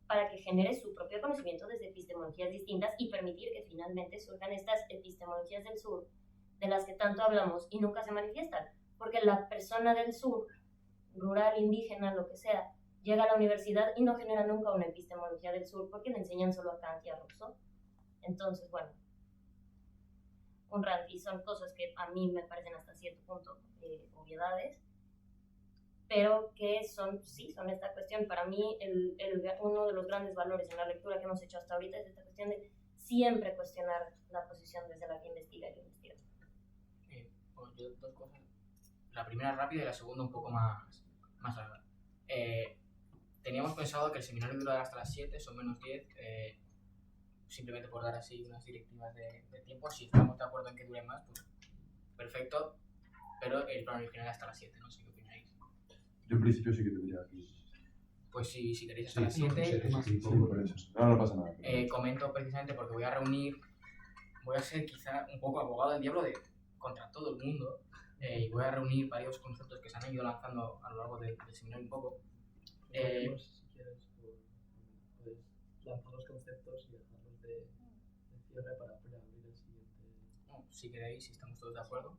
Para que genere su propio conocimiento desde epistemologías distintas y permitir que finalmente surjan estas epistemologías del sur de las que tanto hablamos y nunca se manifiestan, porque la persona del sur, rural, indígena, lo que sea, llega a la universidad y no genera nunca una epistemología del sur porque le enseñan solo a Kant y a Rousseau. Entonces, bueno, un rant, y son cosas que a mí me parecen hasta cierto punto obviedades, pero que son esta cuestión. Para mí, uno de los grandes valores en la lectura que hemos hecho hasta ahorita es esta cuestión de siempre cuestionar la posición desde la que investiga el investigador. Pues yo, dos cosas. La primera rápida y la segunda un poco más larga. Teníamos pensado que el seminario durara hasta las 7, son menos 10, simplemente por dar así unas directivas de tiempo. Si estamos de acuerdo en que dure más, pues perfecto, pero el plan original hasta las 7, no sé qué opináis. Yo en principio sí que tendría aquí. Pues si queréis hasta las 7, por eso. No pasa nada. Comento precisamente porque voy a ser quizá un poco abogado del diablo contra todo el mundo, y voy a reunir varios conceptos que se han ido lanzando a lo largo del seminario un poco. Si quieres, puedes lanzar los conceptos y dejarlos de cierre para abrir el siguiente. Si queréis, si estamos todos de acuerdo.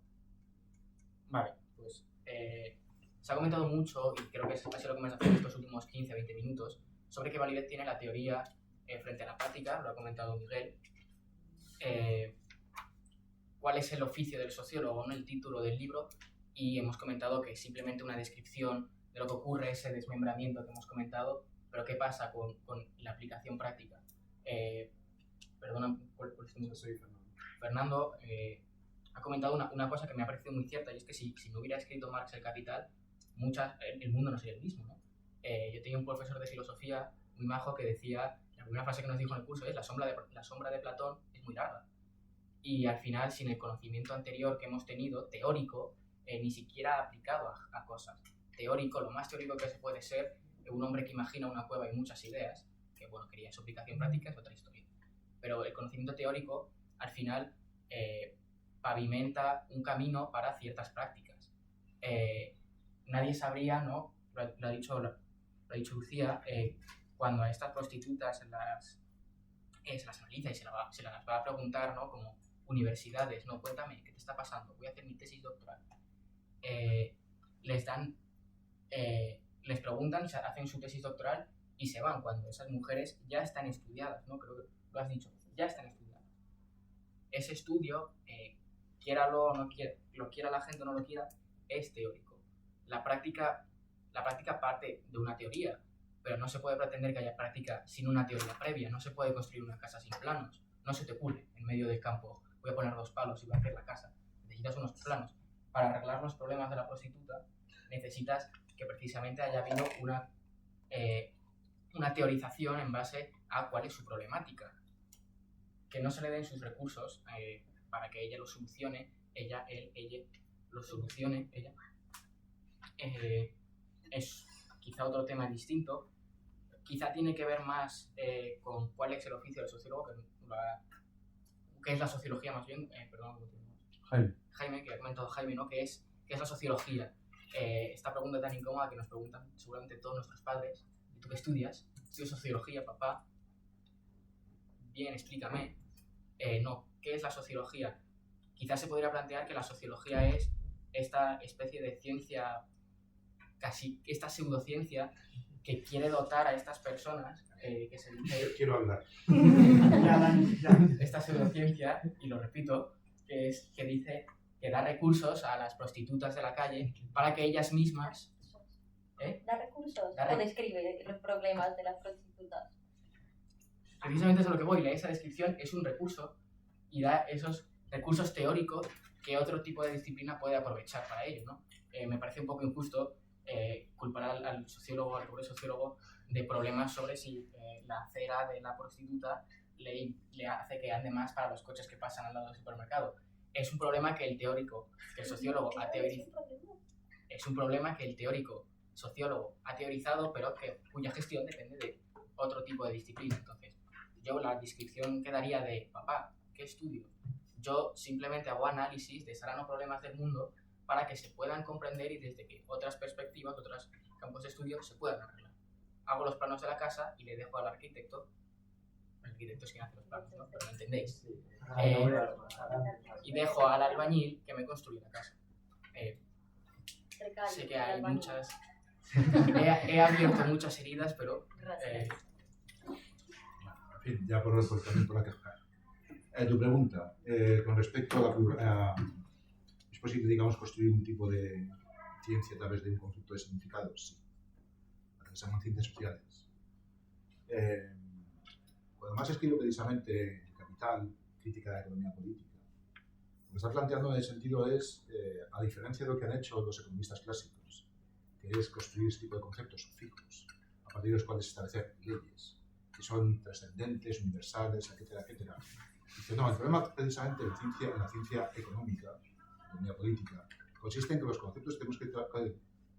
Vale, pues se ha comentado mucho, y creo que ha sido la conversación de estos últimos 15-20 minutos, sobre qué validez tiene la teoría frente a la práctica. Lo ha comentado Miguel. ¿Cuál es el oficio del sociólogo? ¿No? El título del libro. Y hemos comentado que simplemente una descripción de lo que ocurre, ese desmembramiento que hemos comentado, pero ¿qué pasa con la aplicación práctica? Perdona por el nombre. Soy Fernando. Fernando, ha comentado una cosa que me ha parecido muy cierta, y es que si no hubiera escrito Marx El Capital, el mundo no sería el mismo, ¿no? Yo tenía un profesor de filosofía muy majo que decía, la primera frase que nos dijo en el curso es: la sombra de Platón es muy larga. Y al final, sin el conocimiento anterior que hemos tenido, teórico, ni siquiera aplicado a cosas. Teórico, lo más teórico que se puede ser, un hombre que imagina una cueva y muchas ideas, que bueno, quería su aplicación práctica, es otra historia. Pero el conocimiento teórico, al final, pavimenta un camino para ciertas prácticas. Nadie sabría, ¿no? Lo ha dicho Lucía, cuando a estas prostitutas se las analiza y se las va a preguntar, ¿no? Como universidades, ¿no? Cuéntame, ¿qué te está pasando? Voy a hacer mi tesis doctoral. Les preguntan, hacen su tesis doctoral y se van cuando esas mujeres ya están estudiadas, ¿no? Creo que lo has dicho, ya están estudiadas. Ese estudio, quiéralo o no quiera, lo quiera la gente o no lo quiera, es teórico. La práctica parte de una teoría, pero no se puede pretender que haya práctica sin una teoría previa. No se puede construir una casa sin planos. No se te ocurre en medio del campo: voy a poner 2 palos y voy a hacer la casa. Necesitas unos planos. Para arreglar los problemas de la prostituta necesitas que precisamente haya habido una teorización en base a cuál es su problemática. Que no se le den sus recursos para que ella lo solucione, ella lo solucione, es quizá otro tema distinto. Quizá tiene que ver más con cuál es el oficio del sociólogo, que es la sociología más bien, Jaime, que ha comentado Jaime, ¿no? ¿Qué es la sociología? Esta pregunta tan incómoda que nos preguntan seguramente todos nuestros padres: ¿y tú qué estudias? Estudio sociología, papá. Bien, explícame. No, ¿qué es la sociología? Quizás se podría plantear que la sociología es esta especie de ciencia, casi esta pseudociencia, que quiere dotar a estas personas, que se dice... Quiero hablar. Esta pseudociencia, y lo repito, que dice que da recursos a las prostitutas de la calle para que ellas mismas... ¿Da recursos? ¿O describe los problemas de las prostitutas? Precisamente es a lo que voy. Esa descripción es un recurso y da esos recursos teóricos que otro tipo de disciplina puede aprovechar para ello, ¿no? Me parece un poco injusto culpar al sociólogo, al pobre sociólogo, de problemas sobre si la acera de la prostituta le hace que ande más para los coches que pasan al lado del supermercado. Es un problema que el teórico, que el sociólogo ha teorizado. Es un problema que el teórico sociólogo ha teorizado, pero cuya gestión depende de otro tipo de disciplina. Entonces, yo la descripción quedaría de: papá, ¿qué estudio? Yo simplemente hago análisis de sanos problemas del mundo para que se puedan comprender y desde que otras perspectivas, otros campos de estudio se puedan arreglar. Hago los planos de la casa y le dejo al arquitecto. El arquitecto es quien hace los planos, ¿no? Pero lo entendéis. Y dejo al albañil que me construya la casa. Sé que hay muchas... he abierto muchas heridas, pero... En fin, ya también por la queja. Tu pregunta, con respecto a ¿es posible, digamos, construir un tipo de ciencia a través de un conjunto de significados? Sí. Para que se llaman ciencias sociales. Cuando más escribo precisamente El Capital, crítica de la economía política, lo que está planteando en el sentido es, a diferencia de lo que han hecho los economistas clásicos, que es construir este tipo de conceptos fijos, a partir de los cuales establecer leyes, que son trascendentes, universales, etcétera, etcétera. Dice, no, el problema precisamente en la ciencia económica, economía política, consiste en que los conceptos tenemos que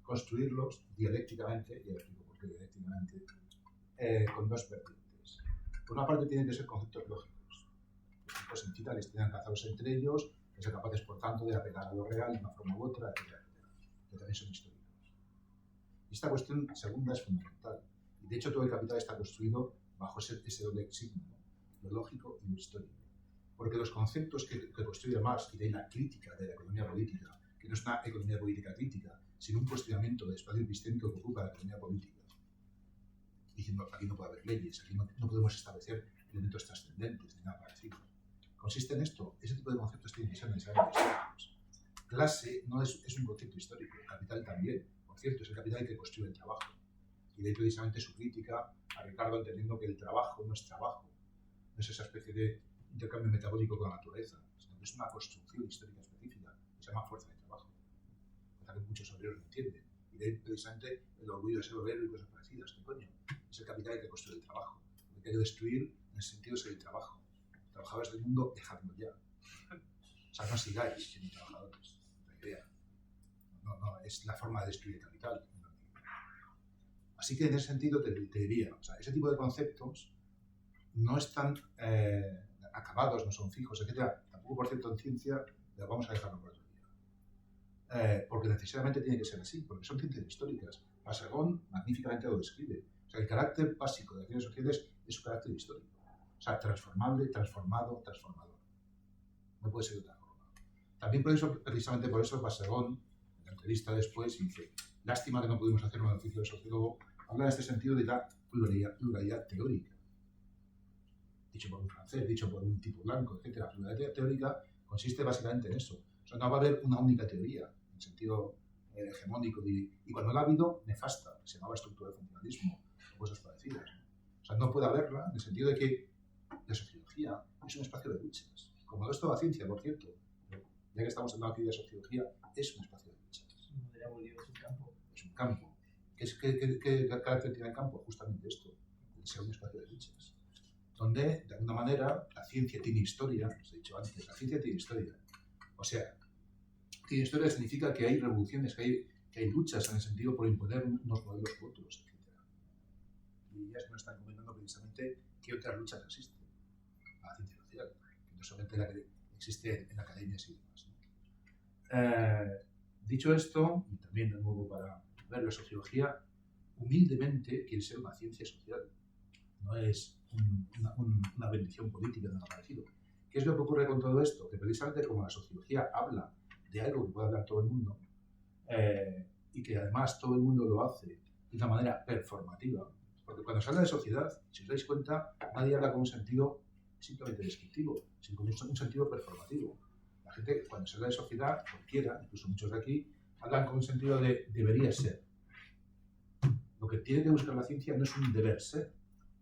construirlos dialécticamente, y explico por qué dialécticamente, con 2 vertientes. Por una parte tienen que ser conceptos lógicos, pues en cita que estén encazados entre ellos, que sean capaces, por tanto, de apelar a lo real de una forma u otra, etcétera, que también son históricos. Y esta cuestión segunda es fundamental, y de hecho todo El Capital está construido bajo ese doble signo, ¿no? Lo lógico y lo histórico. Porque los conceptos que construye Marx y de la crítica de la economía política, que no es una economía política crítica, sino un cuestionamiento del espacio epistémico que ocupa la economía política, diciendo aquí no puede haber leyes, aquí no podemos establecer elementos trascendentes ni nada parecido. Consiste en esto, ese tipo de conceptos tienen que ser necesariamente históricos. Clase no es un concepto histórico, el capital también. Por cierto, es el capital el que construye el trabajo. Y de ahí precisamente su crítica a Ricardo, entendiendo que el trabajo no es trabajo, no es esa especie de intercambio metabólico con la naturaleza, sino que es una construcción histórica específica que se llama fuerza de trabajo, cosa que muchos obreros no entienden. Y de ahí precisamente el orgullo de ser obrero y cosas parecidas. ¿Qué coño? Es el capital que construye el trabajo. Lo que hay que destruir en el sentido es el trabajo. Trabajadores del mundo, dejadlo ya. O sea, no sigáis siendo trabajadores. La idea. No, es la forma de destruir el capital. Así que en ese sentido te diría, o sea, ese tipo de conceptos no están acabados, no son fijos, etc. Tampoco, por cierto, en ciencia lo vamos a dejarlo por otro día. Porque necesariamente tiene que ser así, porque son ciencias históricas. Basagón magníficamente lo describe. O sea, el carácter básico de las ciencias sociales es su carácter histórico. O sea, transformable, transformado, transformador. No puede ser de otra forma. También por eso, precisamente por eso, Basagón, en la entrevista después, dice, lástima que no pudimos hacer un oficio de sociólogo, habla en este sentido de la pluralidad teórica. Dicho por un francés, dicho por un tipo blanco, etc. La pluralidad teórica consiste básicamente en eso. O sea, no va a haber una única teoría, en sentido hegemónico, y cuando la ha habido, nefasta, que se llamaba estructura del funcionalismo, o cosas parecidas. O sea, no puede haberla en el sentido de que la sociología es un espacio de luchas. Como no es toda ciencia, por cierto, ya que estamos hablando aquí de sociología, es un espacio de luchas. Es un campo. Es un campo. ¿Qué carácter tiene el campo? Justamente esto, el ser un espacio de luchas. Donde, de alguna manera, la ciencia tiene historia, os he dicho antes, la ciencia tiene historia. O sea, tiene historia significa que hay revoluciones, que hay luchas en el sentido por imponer unos modelos u otros, etc. Y ellas nos están comentando precisamente qué otras luchas existen a la ciencia social, que no solamente la que existe en academias y demás, ¿no? Dicho esto, y también de nuevo para ver la sociología, humildemente quiere ser una ciencia social, no es una bendición política, nada parecido. ¿Qué es lo que ocurre con todo esto? Que precisamente como la sociología habla de algo que puede hablar todo el mundo, y que además todo el mundo lo hace de una manera performativa, porque cuando se habla de sociedad, si os dais cuenta, nadie habla con un sentido simplemente descriptivo, sino con un sentido performativo. La gente, cuando se habla de sociedad, cualquiera, incluso muchos de aquí, hablan con un sentido de debería ser. Lo que tiene que buscar la ciencia no es un deber ser.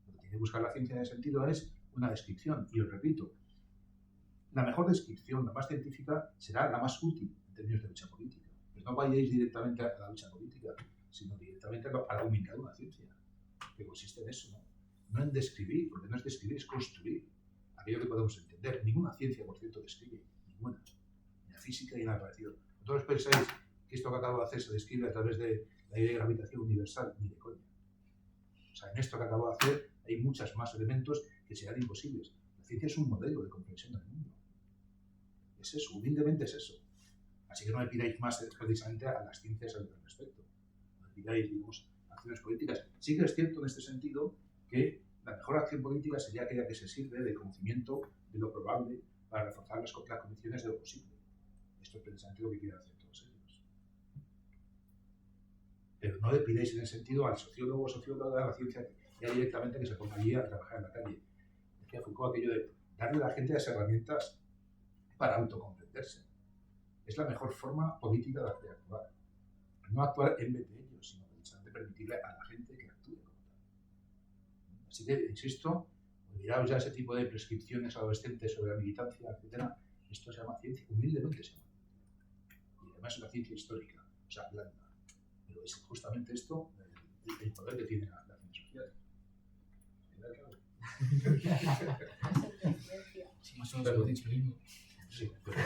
Lo que tiene que buscar la ciencia en ese sentido es una descripción. Y os repito, la mejor descripción, la más científica, será la más útil en términos de lucha política. Pues no vayáis directamente a la lucha política, sino directamente a la humildad de una ciencia, que consiste en eso, ¿no? No en describir, porque no es describir, es construir aquello que podemos entender. Ninguna ciencia, por cierto, describe, ninguna. Ni la física ni nada parecido. ¿Vosotros pensáis que esto que acabo de hacer se describe a través de la idea de gravitación universal? Ni de coña. O sea, en esto que acabo de hacer hay muchos más elementos que serán imposibles. La ciencia es un modelo de comprensión del mundo. Es eso, humildemente es eso. Así que no me pidáis más precisamente a las ciencias al respecto. No me pidáis, digamos, acciones políticas. Sí que es cierto en este sentido que la mejor acción política sería aquella que se sirve de conocimiento de lo probable para reforzar las condiciones de lo posible. Esto es precisamente lo que quieren hacer todos ellos. Pero no le pidáis en ese sentido al sociólogo o socióloga de la ciencia ya directamente que se ponga allí a trabajar en la calle. Decía Foucault aquello de darle a la gente las herramientas para autocomprenderse. Es la mejor forma política de actuar. No actuar en vez de ellos, sino precisamente permitirle a la gente que actúe como tal. Así que, insisto, olvidaos ya ese tipo de prescripciones adolescentes sobre la militancia, etc. Esto se llama ciencia, humildemente se llama. Y además es una ciencia histórica, o sea, blanda. Pero es justamente esto el poder que tiene la ciencia social. Si más o menos hemos dicho lo mismo. Sí, pero...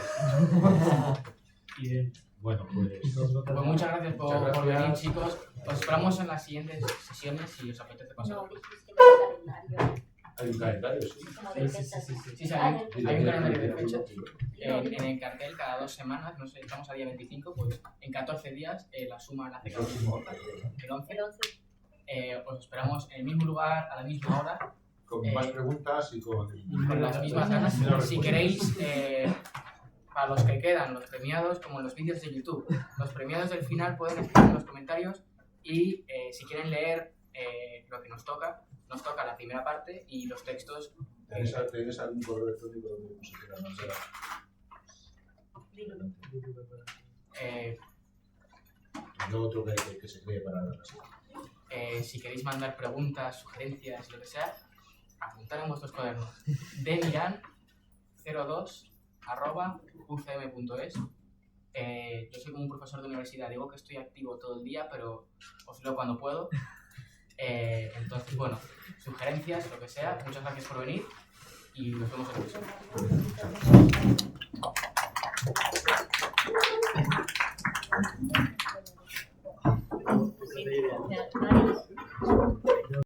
Bien. Bueno, pues muchas gracias por venir, chicos. Os esperamos en las siguientes sesiones si os apetece pasar. No, dijiste que el calendario. hay un calendario, sí. Como de fechas. Sí, hay un calendario de fechas. En el cartel, cada 2 semanas, no sé, estamos a día 25, pues en 14 días la suma la hace cada uno. El 11. Os esperamos en el mismo lugar, a la misma hora. Con más preguntas y con las mismas ganas. Si queréis, para los que quedan, los premiados, como en los vídeos de YouTube, los premiados del final pueden escribir en los comentarios y si quieren leer lo que nos toca la primera parte y los textos. ¿Tenéis algún correo electrónico donde nos quieran mandar? No otro que se cree para la clase. Si queréis mandar preguntas, sugerencias, lo que sea, apuntar en vuestros cuadernos. Demiran02 info@ucm.es. Yo soy como un profesor de universidad, digo que estoy activo todo el día, pero os leo cuando puedo. Entonces, bueno, sugerencias, lo que sea. Muchas gracias por venir y nos vemos en el próximo.